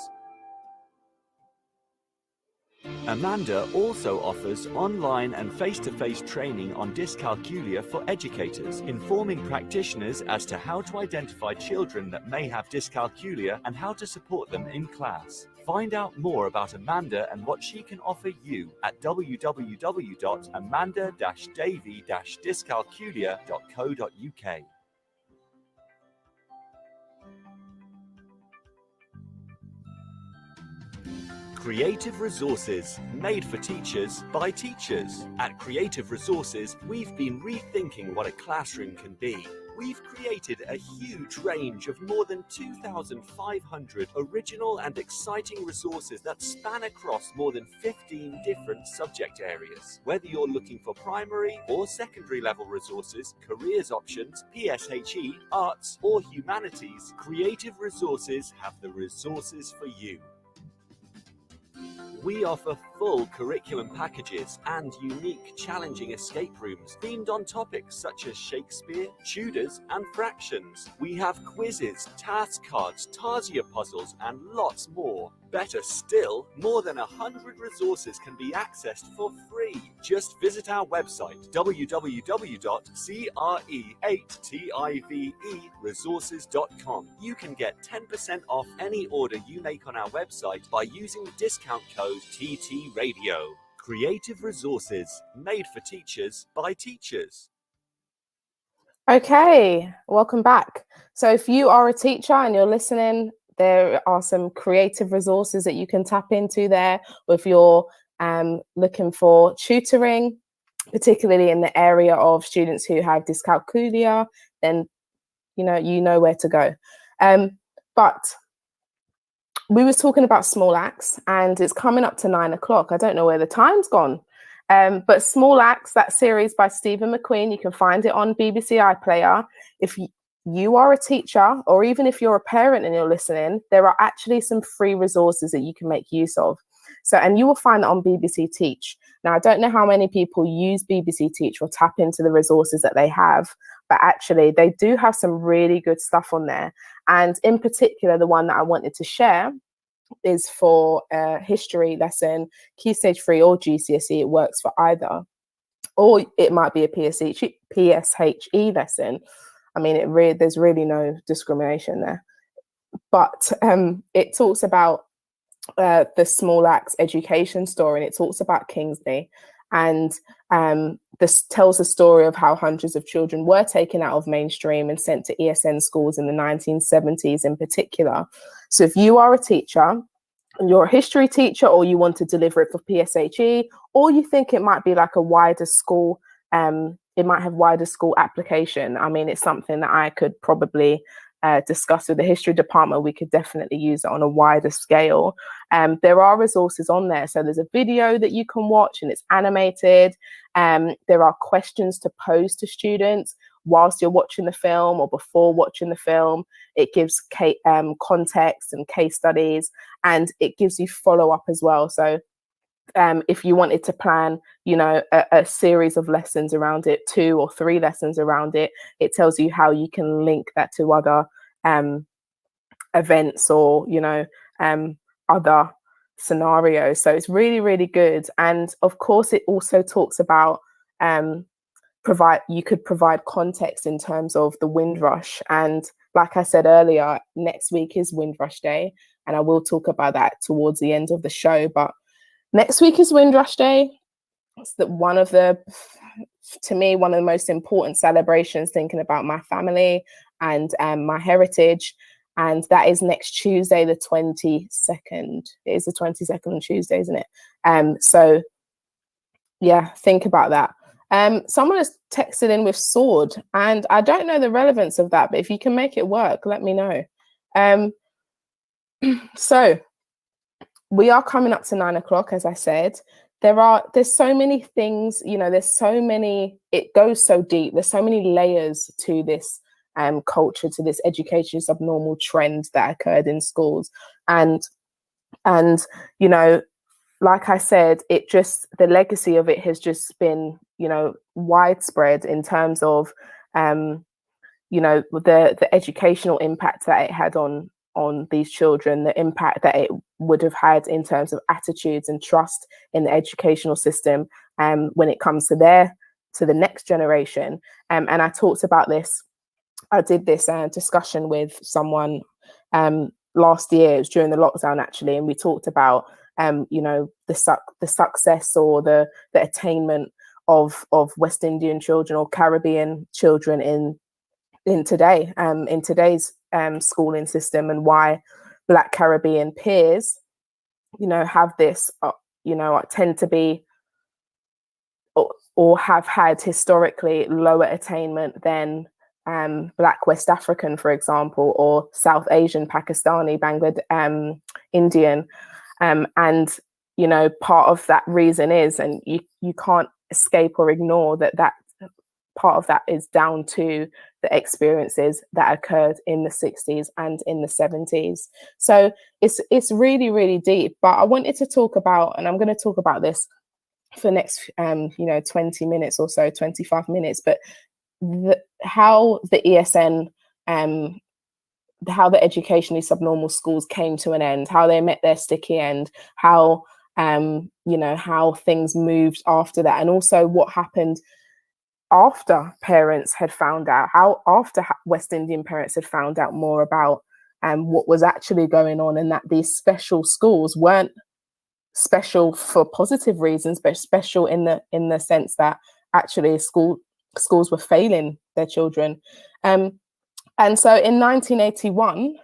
Amanda also offers online and face-to-face training on dyscalculia for educators, informing practitioners as to how to identify children that may have dyscalculia and how to support them in class. Find out more about Amanda and what she can offer you at www.amanda-davy-dyscalculia.co.uk. Creative Resources, made for teachers by teachers. At Creative Resources, we've been rethinking what a classroom can be. We've created a huge range of more than 2,500 original and exciting resources that span across more than 15 different subject areas. Whether you're looking for primary or secondary level resources, careers options, PSHE, arts or humanities, Creative Resources have the resources for you. We offer full curriculum packages and unique, challenging escape rooms themed on topics such as Shakespeare, Tudors, and fractions. We have quizzes, task cards, Tarsier puzzles, and lots more. Better still, more than 100 resources can be accessed for free. Just visit our website, www.cre8tiveresources.com. You can get 10% off any order you make on our website by using the discount code TTRadio. Creative Resources, made for teachers by teachers. Okay, welcome back. So if you are a teacher and you're listening, there are some creative resources that you can tap into there. Or if you're looking for tutoring, particularly in the area of students who have dyscalculia, then you know where to go. But we was talking about Small Acts, and it's coming up to 9 o'clock. I don't know where the time's gone. But Small Acts, that series by Stephen McQueen, you can find it on BBC iPlayer. If you are a teacher, or even if you're a parent and you're listening, there are actually some free resources that you can make use of. So, and you will find it on BBC Teach. Now, I don't know how many people use BBC Teach or tap into the resources that they have, but actually they do have some really good stuff on there. And in particular, the one that I wanted to share is for a history lesson, Key Stage 3 or GCSE. It works for either. Or it might be a PSHE lesson. I mean, there's really no discrimination there. But it talks about the Small Acts education story, and it talks about Kingsley. And this tells a story of how hundreds of children were taken out of mainstream and sent to ESN schools in the 1970s in particular. So if you are a teacher, and you're a history teacher, or you want to deliver it for PSHE, or you think it might be like a wider school, it might have wider school application. I mean, it's something that I could probably discuss with the history department. We could definitely use it on a wider scale. There are resources on there. So there's a video that you can watch, and it's animated. There are questions to pose to students whilst you're watching the film or before watching the film. It gives context and case studies, and it gives you follow-up as well. So if you wanted to plan, a series of lessons around it, 2 or 3 lessons around it, it tells you how you can link that to other events or, other scenarios. So it's really, really good. And of course, it also talks about you could provide context in terms of the Windrush. And like I said earlier, next week is Windrush Day, and I will talk about that towards the end of the show. But next week is Windrush Day. It's one of the most important celebrations, thinking about my family and my heritage. And that is next Tuesday, the 22nd. It is the 22nd on Tuesday, isn't it? So yeah, think about that. Someone has texted in with sword, and I don't know the relevance of that, but if you can make it work, let me know. So we are coming up to 9 o'clock, as I said. There's so many things, it goes so deep. There's so many layers to this culture, to this education subnormal trend that occurred in schools. And like I said, the legacy of it has just been, widespread in terms of, the educational impact that it had on on these children, the impact that it would have had in terms of attitudes and trust in the educational system when it comes to the next generation. And I talked about this. I did this discussion with someone last year. It was during the lockdown, actually, and we talked about the success or the attainment of West Indian children or Caribbean children in today's schooling system, and why Black Caribbean peers, have this, tend to be or have had historically lower attainment than Black West African, for example, or South Asian, Pakistani, Bangladesh, Indian. And, part of that reason is, and you can't escape or ignore that part of that is down to the experiences that occurred in the 60s and in the 70s. So it's really, really deep. But I wanted to talk about, and I'm going to talk about this for the next 20 minutes or so, 25 minutes, but how the ESN, how the educationally subnormal schools came to an end, how they met their sticky end, how how things moved after that, and also what happened after parents had found out, how after West Indian parents had found out more about what was actually going on, and that these special schools weren't special for positive reasons, but special in the sense that actually schools were failing their children. And so in 1981,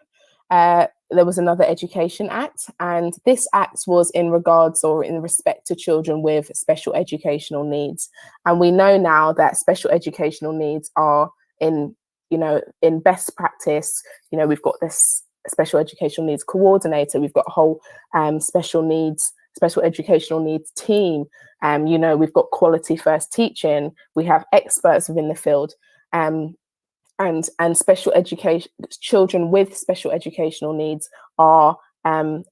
there was another Education Act, and this act was in regards or in respect to children with special educational needs. And we know now that special educational needs are in best practice. We've got this special educational needs coordinator, we've got a whole special educational needs team. We've got quality first teaching, we have experts within the field. And special education children with special educational needs are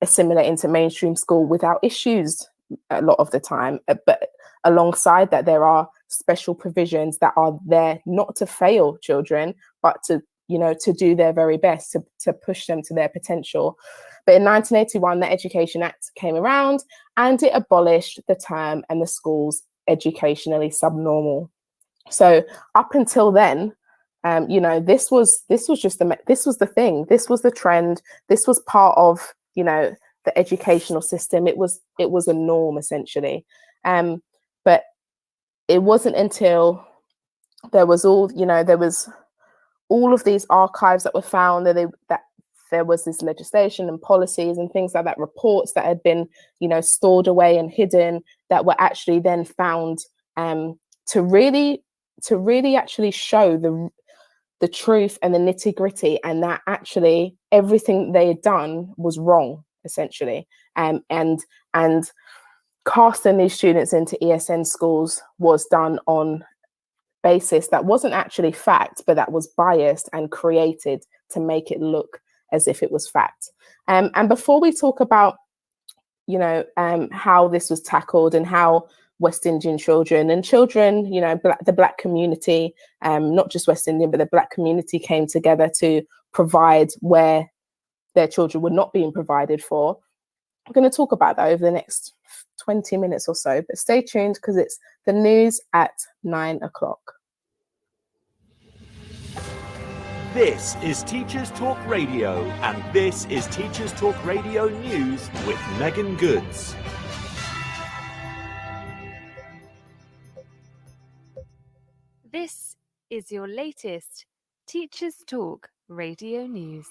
assimilate into mainstream school without issues a lot of the time. But alongside that, there are special provisions that are there not to fail children, but to do their very best to push them to their potential. But in 1981, the Education Act came around and it abolished the term and the schools educationally subnormal. So up until then, this was the thing. This was the trend. This was part of the educational system. It was a norm essentially. But it wasn't until there was all of these archives that were found that there was this legislation and policies and things like that, reports that had been stored away and hidden, that were actually then found to really actually show the truth and the nitty-gritty, and that actually everything they had done was wrong essentially. And casting these students into ESN schools was done on basis that wasn't actually fact, but that was biased and created to make it look as if it was fact. And before we talk about how this was tackled and how West Indian children and children, the Black community, not just West Indian, but the Black community came together to provide where their children were not being provided for. I'm going to talk about that over the next 20 minutes or so, but stay tuned because it's the news at 9 o'clock. This is Teachers Talk Radio, and this is Teachers Talk Radio News with Megan Goods. This is your latest Teachers Talk Radio News.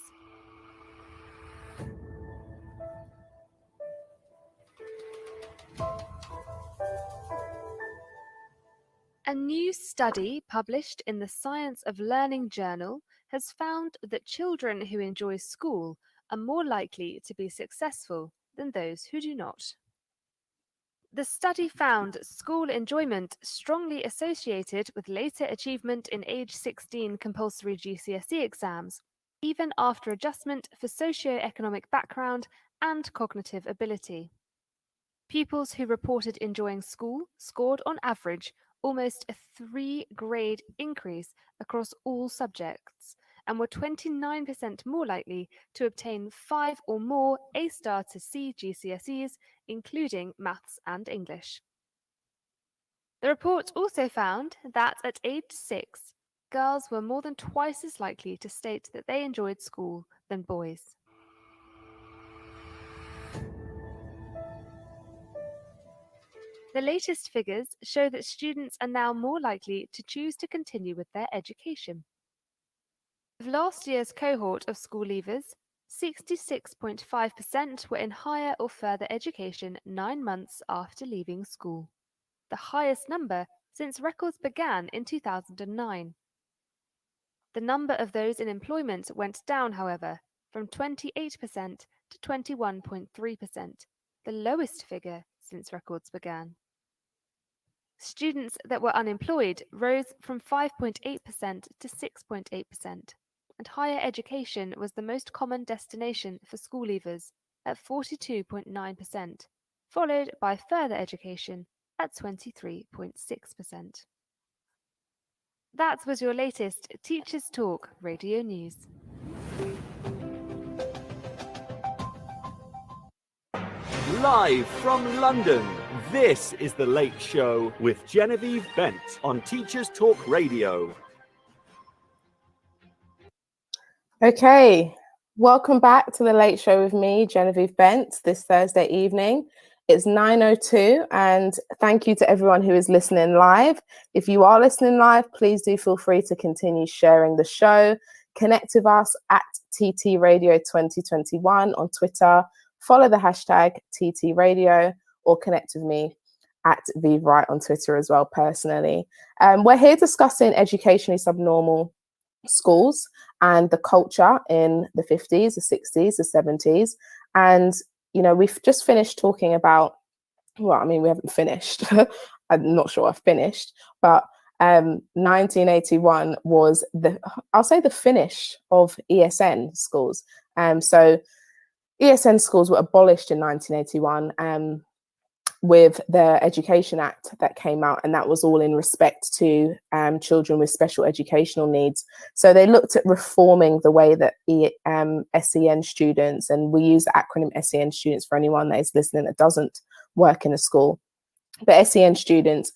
A new study published in the Science of Learning journal has found that children who enjoy school are more likely to be successful than those who do not. The study found school enjoyment strongly associated with later achievement in age 16 compulsory GCSE exams, even after adjustment for socio-economic background and cognitive ability. Pupils who reported enjoying school scored on average almost a 3-grade increase across all subjects, and were 29% more likely to obtain 5 or more A-star to C GCSEs, including maths and English. The report also found that at age 6, girls were more than twice as likely to state that they enjoyed school than boys. The latest figures show that students are now more likely to choose to continue with their education. Of last year's cohort of school leavers, 66.5% were in higher or further education 9 months after leaving school, the highest number since records began in 2009. The number of those in employment went down, however, from 28% to 21.3%, the lowest figure since records began. Students that were unemployed rose from 5.8% to 6.8%, and higher education was the most common destination for school leavers at 42.9%, followed by further education at 23.6%. That was your latest Teachers Talk Radio News. Live from London, this is The Late Show with Genevieve Bent on Teachers Talk Radio. Okay, welcome back to The Late Show with me, Genevieve Bent, this Thursday evening. It's 9:02, and thank you to everyone who is listening live. If you are listening live, please do feel free to continue sharing the show. Connect with us at TT Radio 2021 on Twitter. Follow the hashtag TT Radio, or connect with me at VWright on Twitter as well, personally. We're here discussing educationally subnormal schools and the culture in the 50s, the 60s, the 70s. And, you know, we've just finished talking about, well, I mean, we haven't finished. I'm not sure I've finished, but 1981 was I'll say the finish of ESN schools. So ESN schools were abolished in 1981 with the Education Act that came out, and that was all in respect to children with special educational needs. So they looked at reforming the way that SEN students, and we use the acronym SEN students for anyone that is listening that doesn't work in a school, but SEN students,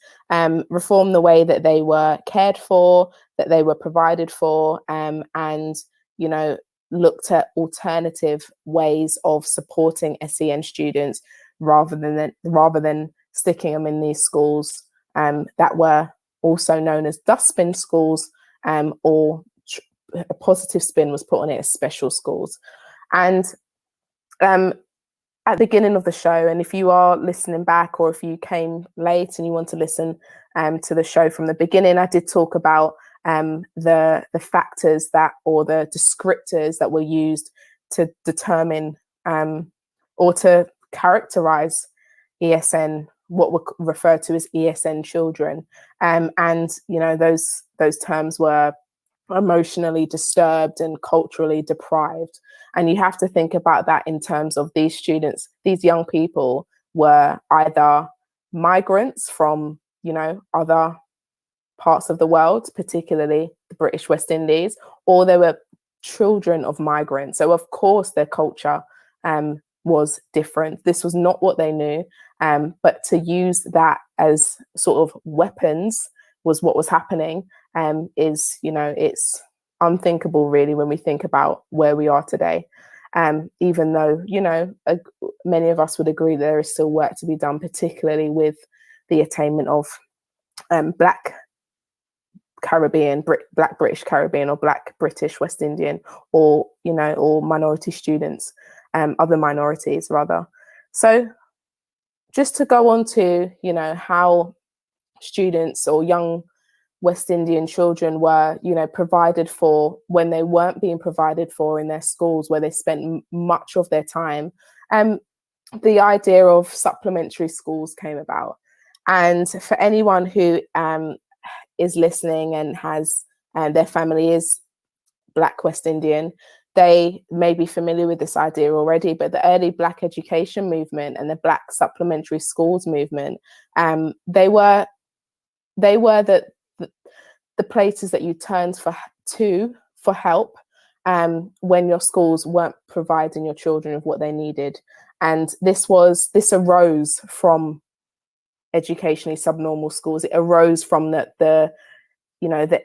reform the way that they were cared for, that they were provided for, and, you know, looked at alternative ways of supporting SEN students rather than sticking them in these schools that were also known as dustbin schools, or a positive spin was put on it as special schools. And at the beginning of the show, and if you are listening back or if you came late and you want to listen to the show from the beginning, I did talk about the factors that, or the descriptors that were used to determine or to characterize ESN, what were referred to as ESN children, and you know, those terms were emotionally disturbed and culturally deprived. And you have to think about that in terms of these students. These young people were either migrants from, you know, other parts of the world, particularly the British West Indies, or they were children of migrants. So of course their culture was different. This was not what they knew, but to use that as sort of weapons was what was happening. Is, you know, it's unthinkable really when we think about where we are today. Even though, you know, many of us would agree there is still work to be done, particularly with the attainment of Black Caribbean, Black British Caribbean, or Black British West Indian, or, you know, or minority students, other minorities rather. So just to go on to, you know, how students or young West Indian children were, you know, provided for when they weren't being provided for in their schools, where they spent much of their time. The idea of supplementary schools came about. And for anyone who is listening and has, their family is Black West Indian, they may be familiar with this idea already, but the early Black education movement and the Black supplementary schools movement, they were the places that you turned for help when your schools weren't providing your children with what they needed. And this arose from educationally subnormal schools. It arose from the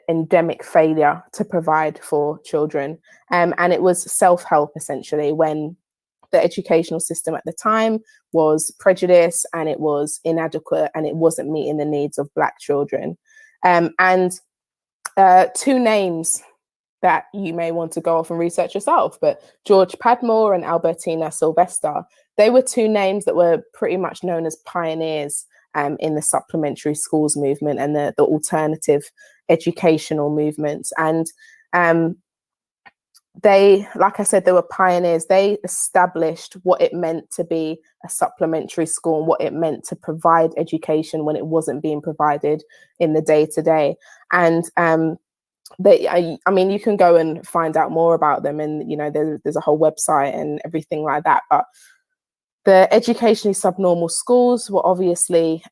endemic failure to provide for children. And it was self-help, essentially, when the educational system at the time was prejudiced and it was inadequate and it wasn't meeting the needs of Black children. And two names that you may want to go off and research yourself, but George Padmore and Albertina Sylvester, they were two names that were pretty much known as pioneers in the supplementary schools movement and the alternative educational movements. And they, like I said, they were pioneers. They established what it meant to be a supplementary school and what it meant to provide education when it wasn't being provided in the day-to-day. And I mean, you can go and find out more about them, and there's a whole website and everything like that. But the educationally subnormal schools were obviously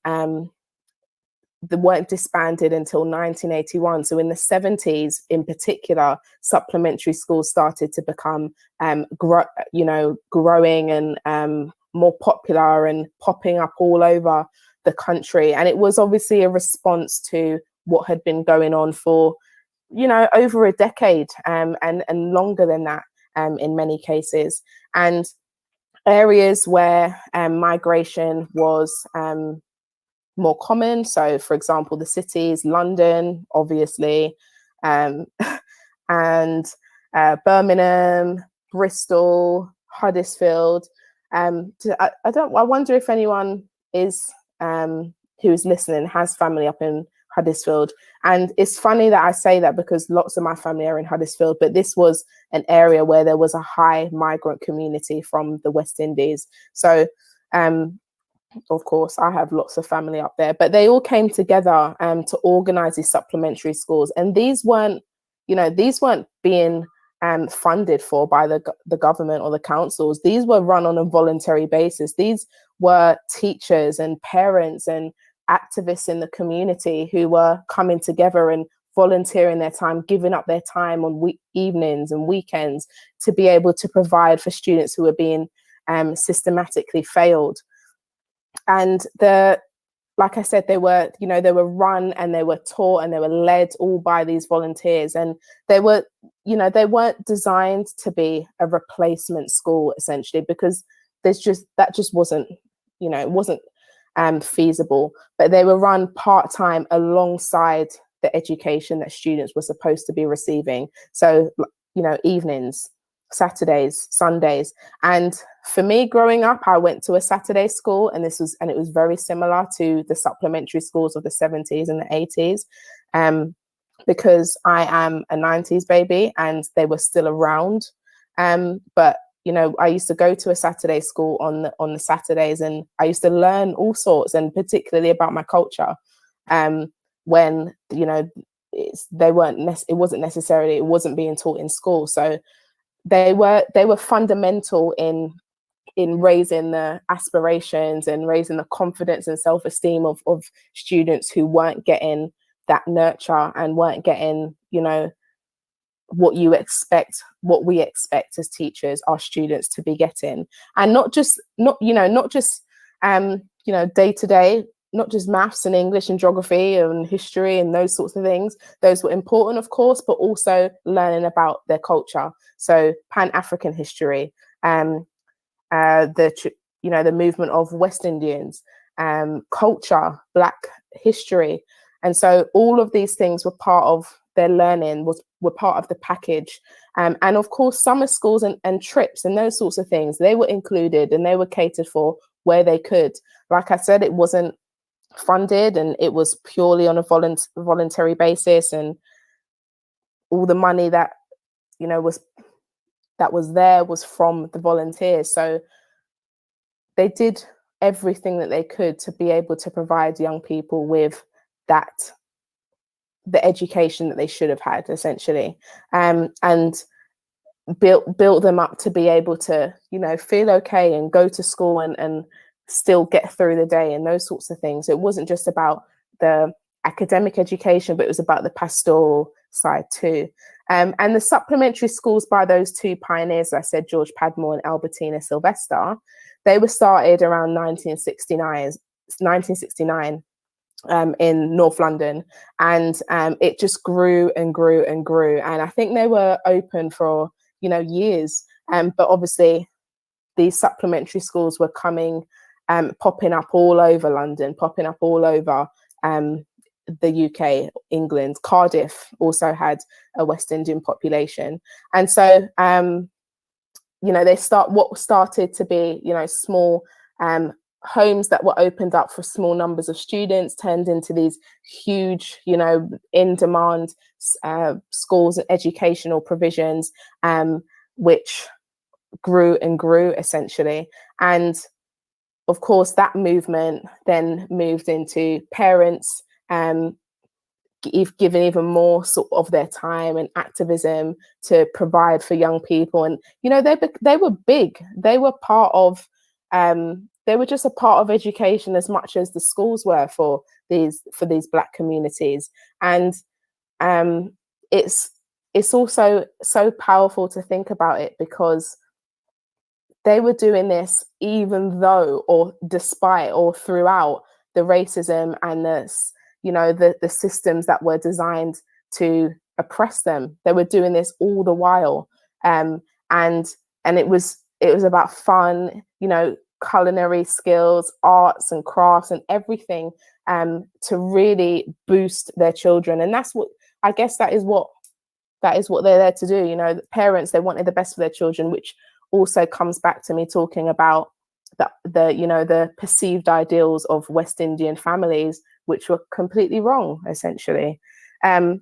they weren't disbanded until 1981. So in the 70s, in particular, supplementary schools started to become growing and more popular and popping up all over the country. And it was obviously a response to what had been going on for over a decade and longer than that in many cases. And areas where migration was more common. So, for example, the cities, London, obviously, and Birmingham, Bristol, Huddersfield. I wonder if anyone is who is listening has family up in Huddersfield. And it's funny that I say that because lots of my family are in Huddersfield, but this was an area where there was a high migrant community from the West Indies. So, of course, I have lots of family up there, but they all came together to organize these supplementary schools. And these weren't being funded for by the government or the councils. These were run on a voluntary basis. These were teachers and parents and activists in the community who were coming together and volunteering their time, giving up their time on evenings and weekends to be able to provide for students who were being systematically failed. And like I said, they were run and they were taught and they were led all by these volunteers. And they weren't designed to be a replacement school, essentially, because that just wasn't, it wasn't feasible. But they were run part-time alongside the education that students were supposed to be receiving. So, evenings, Saturdays, Sundays. And for me, growing up, I went to a Saturday school, and it was very similar to the supplementary schools of the 70s and the 80s, because I am a 90s baby and they were still around. But I used to go to a Saturday school on the Saturdays, and I used to learn all sorts, and particularly about my culture. When it wasn't being taught in school, so they were fundamental in raising the aspirations and raising the confidence and self-esteem of students who weren't getting that nurture and weren't getting what we expect as teachers our students to be getting. And not just day to day, not just maths and English and geography and history and those sorts of things. Those were important, of course, but also learning about their culture. So Pan-African history, the movement of West Indians, culture, Black history. And so all of these things were part of their learning, were part of the package. And of course, summer schools and trips and those sorts of things, they were included and they were catered for where they could. Like I said, it wasn't funded and it was purely on a voluntary basis, and all the money that was from the volunteers. So they did everything that they could to be able to provide young people with the education that they should have had, essentially, and built them up to be able to feel okay and go to school and still get through the day and those sorts of things. It wasn't just about the academic education, but it was about the pastoral, side too. And the supplementary schools by those two pioneers, I said, George Padmore and Albertina Sylvester, they were started around 1969 in North London, and it just grew and grew and grew. And I think they were open for, years. But obviously, these supplementary schools were popping up all over London, popping up all over the UK, England. Cardiff also had a West Indian population. And so, what started to be, small homes that were opened up for small numbers of students turned into these huge, in demand schools and educational provisions, which grew and grew essentially. And of course, that movement then moved into parents given even more sort of their time and activism to provide for young people. And they were big. They were part of they were just a part of education as much as the schools were for these Black communities. And it's also so powerful to think about it, because they were doing this even though, or despite, or throughout the racism and the systems that were designed to oppress them. They were doing this all the while, and it was about fun, culinary skills, arts and crafts and everything, to really boost their children. And that's what I guess that is what they're there to do. The parents, they wanted the best for their children, which also comes back to me talking about the perceived ideals of West Indian families, which were completely wrong, essentially. And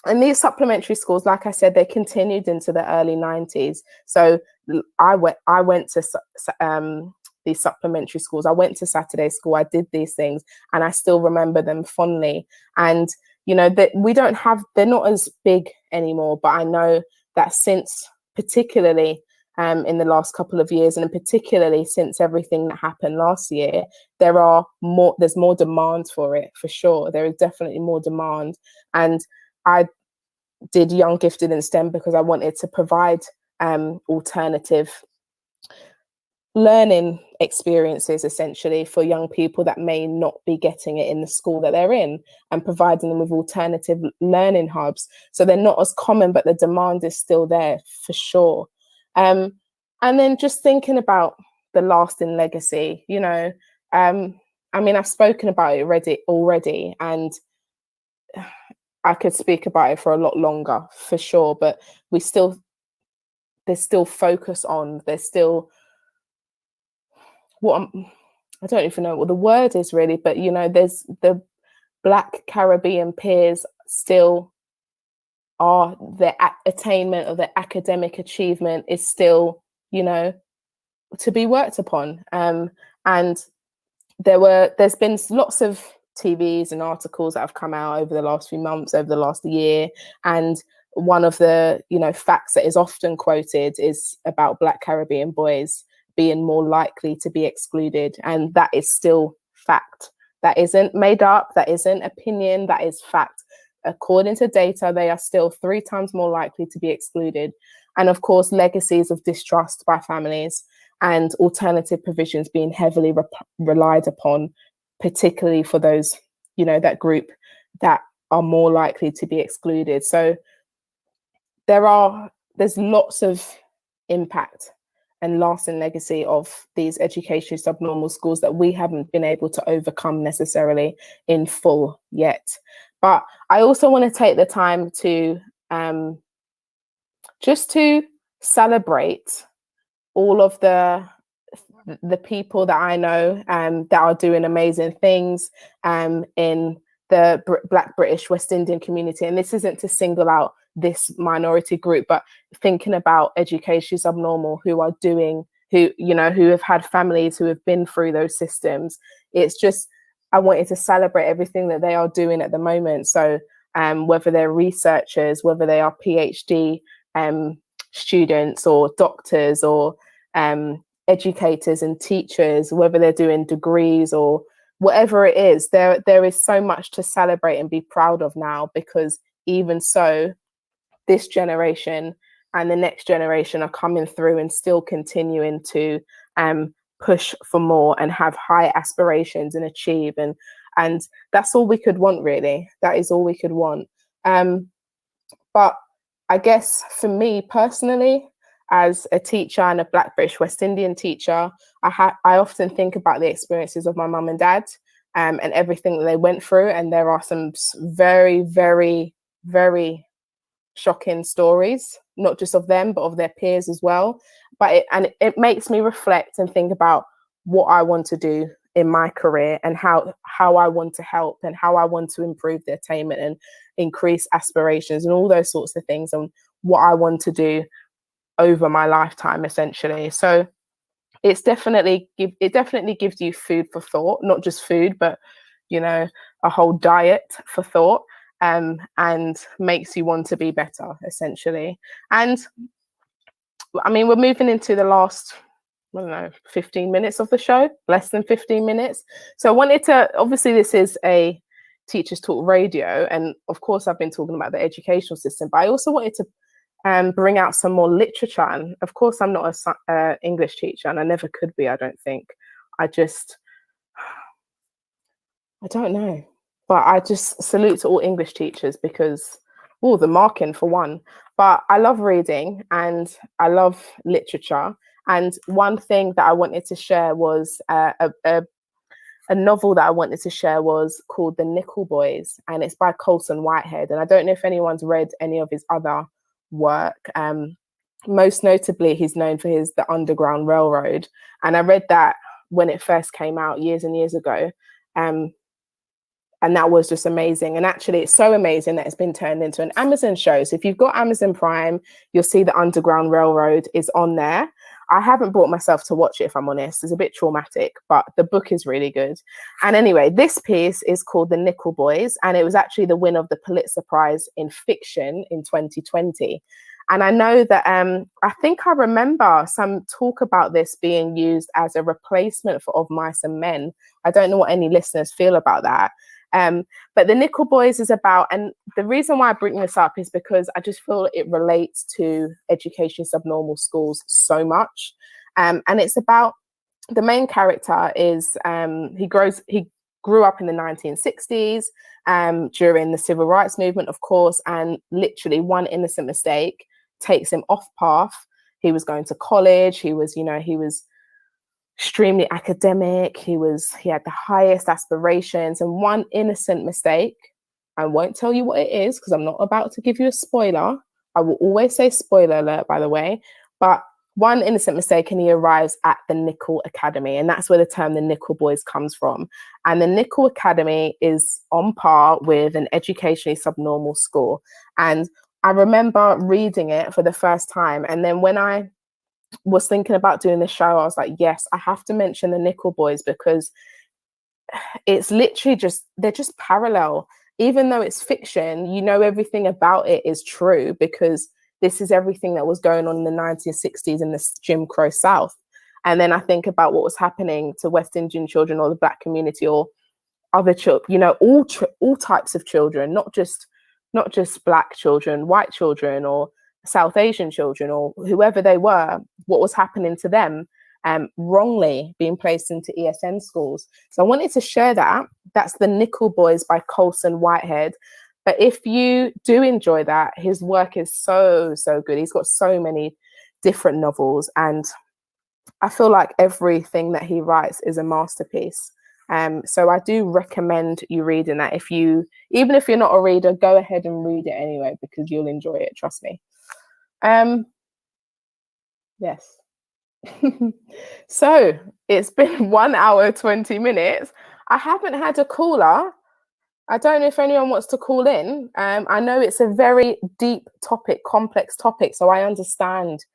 these supplementary schools, like I said, they continued into the early 90s. So I went to these supplementary schools. I went to Saturday school. I did these things, and I still remember them fondly. And that they're not as big anymore, but I know that since, particularly in the last couple of years, and particularly since everything that happened last year, there's more demand for it, for sure. There is definitely more demand. And I did Young Gifted in STEM because I wanted to provide alternative learning experiences, essentially, for young people that may not be getting it in the school that they're in, and providing them with alternative learning hubs. So they're not as common, but the demand is still there, for sure. And then just thinking about the lasting legacy, I've spoken about it already, and I could speak about it for a lot longer, for sure. But there's still focus on, there's still I don't even know what the word is really, but there's the Black Caribbean peers still are, their attainment of their academic achievement is still, to be worked upon. And there's been lots of TVs and articles that have come out over the last few months, over the last year. And one of the, facts that is often quoted is about Black Caribbean boys being more likely to be excluded. And that is still fact. That isn't made up. That isn't opinion. That is fact. According to data, they are still 3 times more likely to be excluded. And of course, legacies of distrust by families and alternative provisions being heavily relied upon, particularly for those, that group that are more likely to be excluded. So there's lots of impact and lasting legacy of these educationally subnormal schools that we haven't been able to overcome necessarily in full yet. But I also want to take the time to just to celebrate all of the people that I know that are doing amazing things in the Black British West Indian community. And this isn't to single out this minority group, but thinking about education subnormal who have had families who have been through those systems. It's just, I wanted to celebrate everything that they are doing at the moment. So whether they're researchers, whether they are PhD students or doctors or educators and teachers, whether they're doing degrees or whatever it is, there is so much to celebrate and be proud of now, because even so, this generation and the next generation are coming through and still continuing to push for more and have high aspirations and achieve, and that's all we could want, really. That is all we could want. But I guess for me personally, as a teacher and a Black British West Indian teacher, I often think about the experiences of my mum and dad, and everything that they went through, and there are some very, very, very shocking stories, not just of them but of their peers as well. But it makes me reflect and think about what I want to do in my career, and how I want to help, and how I want to improve the attainment and increase aspirations and all those sorts of things, and what I want to do over my lifetime, essentially. So it definitely gives you food for thought, not just food, but a whole diet for thought, and makes you want to be better, essentially. And I mean, we're moving into the last, 15 minutes of the show, less than 15 minutes. So I wanted to, obviously this is a Teachers Talk Radio, and of course I've been talking about the educational system, but I also wanted to bring out some more literature. And of course I'm not a English teacher, and I never could be, I don't think. I don't know, but I just salute to all English teachers, because the marking for one. But I love reading and I love literature. And one thing that I wanted to share was a novel that I wanted to share was called The Nickel Boys, and it's by Colson Whitehead. And I don't know if anyone's read any of his other work. Most notably, he's known for The Underground Railroad. And I read that when it first came out years and years ago. And that was just amazing. And actually, it's so amazing that it's been turned into an Amazon show. So if you've got Amazon Prime, you'll see The Underground Railroad is on there. I haven't brought myself to watch it, if I'm honest. It's a bit traumatic, but the book is really good. And anyway, this piece is called The Nickel Boys, and it was actually the winner of the Pulitzer Prize in Fiction in 2020. And I know that I think I remember some talk about this being used as a replacement for Of Mice and Men. I don't know what any listeners feel about that. But The Nickel Boys is about, and the reason why I bring this up is because I just feel it relates to education subnormal schools so much. And it's about, the main character is, he grew up in the 1960s, during the civil rights movement, of course, and literally one innocent mistake takes him off path. He was going to college. He was extremely academic. He had the highest aspirations, and one innocent mistake, I won't tell you what it is because I'm not about to give you a spoiler. I will always say spoiler alert, by the way, but one innocent mistake and he arrives at the Nickel Academy, and that's where the term the Nickel Boys comes from. And the Nickel Academy is on par with an educationally subnormal school. And I remember reading it for the first time, and then when I was thinking about doing the show, I was like, yes, I have to mention the Nickel Boys, because it's literally they're just parallel. Even though it's fiction, everything about it is true, because this is everything that was going on in the 1960s in the Jim Crow South. And then I think about what was happening to West Indian children or the Black community or other children, all types of children, not just Black children, white children, or South Asian children, or whoever they were, what was happening to them, wrongly being placed into ESN schools. So I wanted to share that. That's The Nickel Boys by Colson Whitehead. But if you do enjoy that, his work is so, so good. He's got so many different novels, and I feel like everything that he writes is a masterpiece. So I do recommend you reading that. Even if you're not a reader, go ahead and read it anyway, because you'll enjoy it, trust me. Yes. So it's been 1 hour 20 minutes. I haven't had a caller. I don't know if anyone wants to call in. I know it's a very deep topic, complex topic, so I understand,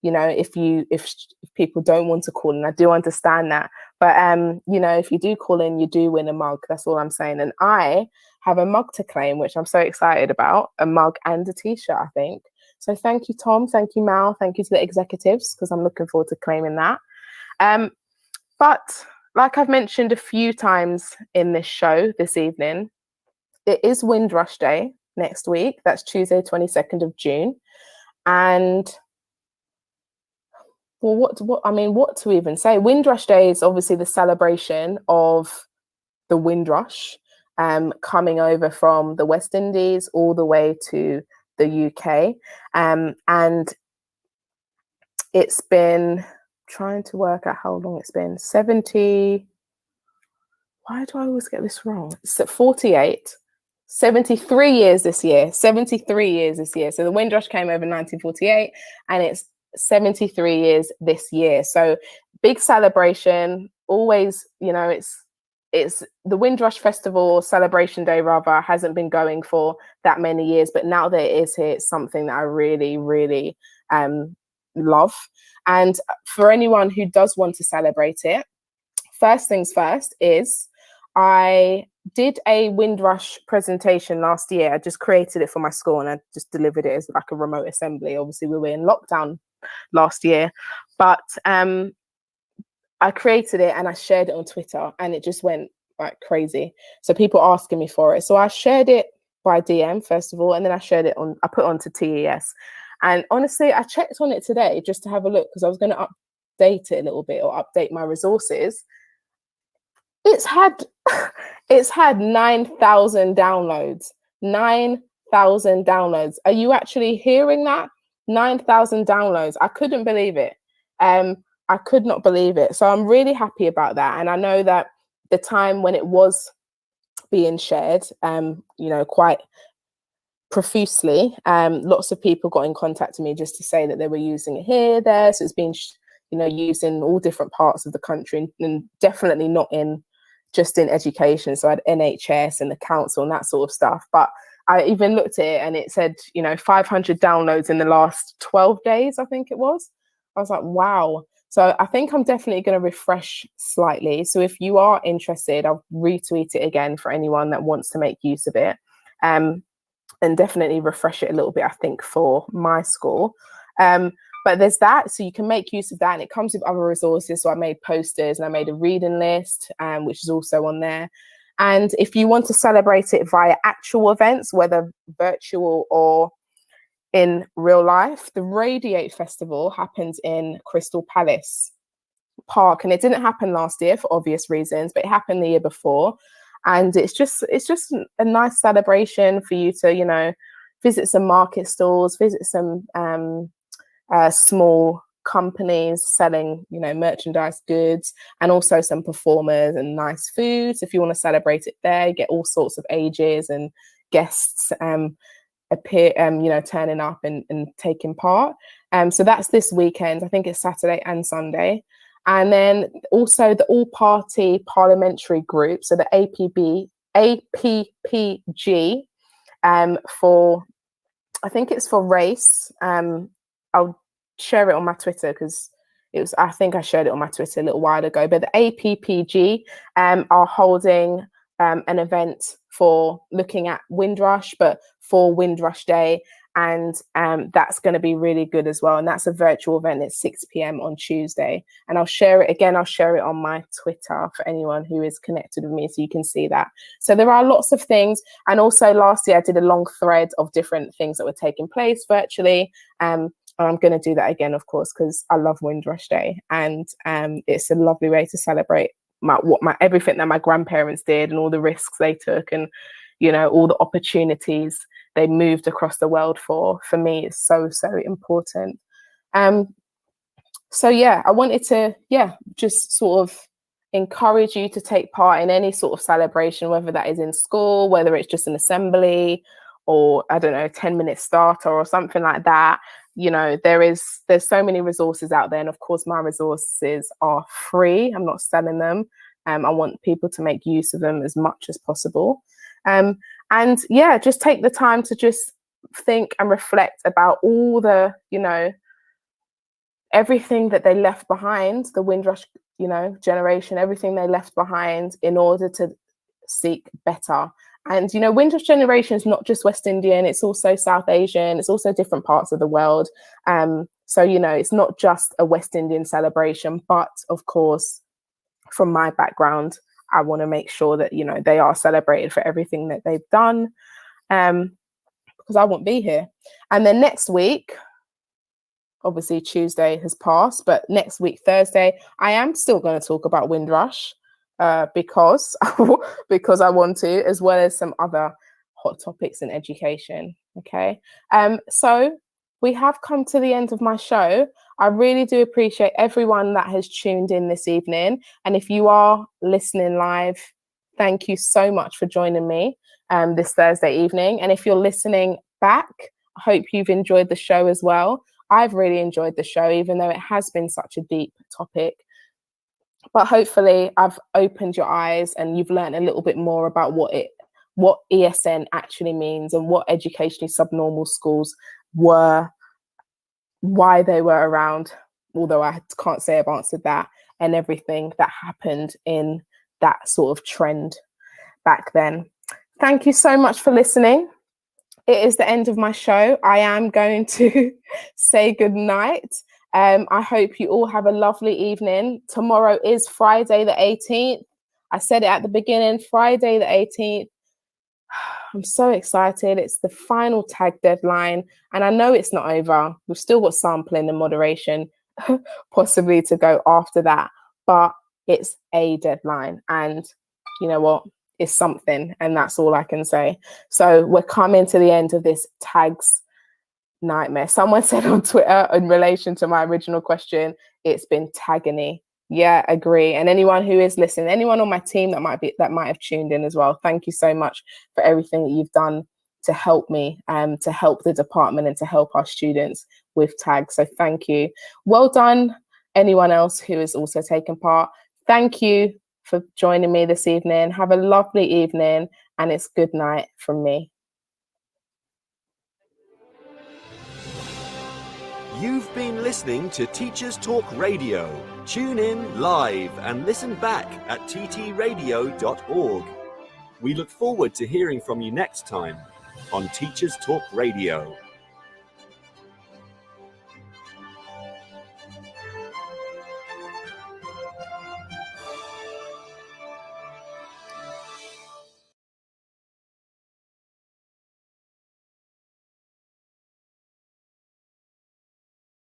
if people don't want to call in, I do understand that. But if you do call in, you do win a mug. That's all I'm saying. And I have a mug to claim, which I'm so excited about, a mug and a t-shirt, I think. So thank you, Tom. Thank you, Mal. Thank you to the executives, because I'm looking forward to claiming that. But like I've mentioned a few times in this show this evening, it is Windrush Day. next week. That's Tuesday, 22nd of June. And well, what to even say? Windrush Day is obviously the celebration of the Windrush coming over from the West Indies all the way to the UK. And it's been, trying to work out how long it's been, 70, why do I always get this wrong? It's at 48, 73 years this year, 73 years this year. So the Windrush came over in 1948 and it's 73 years this year. So big celebration, always, you know, it's the Windrush Festival, or Celebration Day rather, hasn't been going for that many years, but now that it is here, it's something that I really, really love. And for anyone who does want to celebrate it, first things first is I did a Windrush presentation last year. I just created it for my school and I just delivered it as like a remote assembly. Obviously, we were in lockdown last year, but I created it and I shared it on Twitter and it just went like crazy. So people asking me for it. So I shared it by DM first of all, and then I shared it on, I put it onto TES. And honestly, I checked on it today just to have a look because I was going to update it a little bit or update my resources. It's had 9,000 downloads. 9,000 downloads. Are you actually hearing that? 9,000 downloads. I couldn't believe it. I could not believe it. So I'm really happy about that. And I know that the time when it was being shared, you know, quite profusely, lots of people got in contact with me just to say that they were using it here, there. So it's been, you know, used in all different parts of the country and definitely not in just in education. So I had NHS and the council and that sort of stuff. But I even looked at it and it said, you know, 500 downloads in the last 12 days, I think it was. I was like, wow. So I think I'm definitely going to refresh slightly. So if you are interested, I'll retweet it again for anyone that wants to make use of it. And definitely refresh it a little bit, I think, for my school. But there's that, so you can make use of that, and it comes with other resources. So I made posters and I made a reading list, which is also on there. And if you want to celebrate it via actual events, whether virtual or in real life, the Radiate Festival happens in Crystal Palace Park, and it didn't happen last year for obvious reasons, but it happened the year before. And it's just a nice celebration for you to, you know, visit some market stalls, visit some small companies selling, you know, merchandise goods, and also some performers and nice foods. If you want to celebrate it there, you get all sorts of ages and guests appear, you know, turning up and taking part. So that's this weekend. I think it's Saturday and Sunday. And then also the all-party parliamentary group, so the APPG, for, I think it's for race. I'll share it on my Twitter because I think I shared it on my Twitter a little while ago. But the APPG are holding an event for looking at Windrush, but for Windrush Day. And that's going to be really good as well. And that's a virtual event at 6 p.m. on Tuesday. And I'll share it again. I'll share it on my Twitter for anyone who is connected with me so you can see that. So there are lots of things. And also last year I did a long thread of different things that were taking place virtually. And I'm going to do that again, of course, because I love Windrush Day. And it's a lovely way to celebrate everything that my grandparents did and all the risks they took and, you know, all the opportunities they moved across the world for. For me, it's so, so important. So yeah, I wanted to, just sort of encourage you to take part in any sort of celebration, whether that is in school, whether it's just an assembly or, I don't know, 10-minute starter or something like that. You know, there's so many resources out there. And of course, my resources are free. I'm not selling them. I want people to make use of them as much as possible. And yeah, just take the time to just think and reflect about all the, you know, everything that they left behind, the Windrush, you know, generation, everything they left behind in order to seek better. And, you know, Windrush generation is not just West Indian, it's also South Asian, it's also different parts of the world. So, you know, it's not just a West Indian celebration, but of course, from my background, I want to make sure that, you know, they are celebrated for everything that they've done. because I won't be here. And then next week, obviously Tuesday has passed, but next week, Thursday, I am still going to talk about Windrush because because I want to, as well as some other hot topics in education. Okay. So we have come to the end of my show. I really do appreciate everyone that has tuned in this evening. And if you are listening live, thank you so much for joining me this Thursday evening. And if you're listening back, I hope you've enjoyed the show as well. I've really enjoyed the show, even though it has been such a deep topic. But hopefully I've opened your eyes and you've learned a little bit more about what ESN actually means and what educationally subnormal schools were, why they were around, although I can't say I've answered that, and everything that happened in that sort of trend back then. Thank you so much for listening. It is the end of my show. I am going to say good night. I hope you all have a lovely evening. Tomorrow is Friday the 18th. I said it at the beginning, Friday the 18th. I'm so excited. It's the final tag deadline. And I know it's not over. We've still got sampling and moderation possibly to go after that. But it's a deadline. And you know what? It's something. And that's all I can say. So we're coming to the end of this tags nightmare. Someone said on Twitter in relation to my original question, it's been tagony. Yeah, agree. And anyone who is listening, anyone on my team that might have tuned in as well, thank you so much for everything that you've done to help me, to help the department and to help our students with tags. So thank you. Well done, anyone else who has also taken part. Thank you for joining me this evening. Have a lovely evening, and it's good night from me. You've been listening to Teachers Talk Radio. Tune in live and listen back at ttradio.org. We look forward to hearing from you next time on Teachers Talk Radio.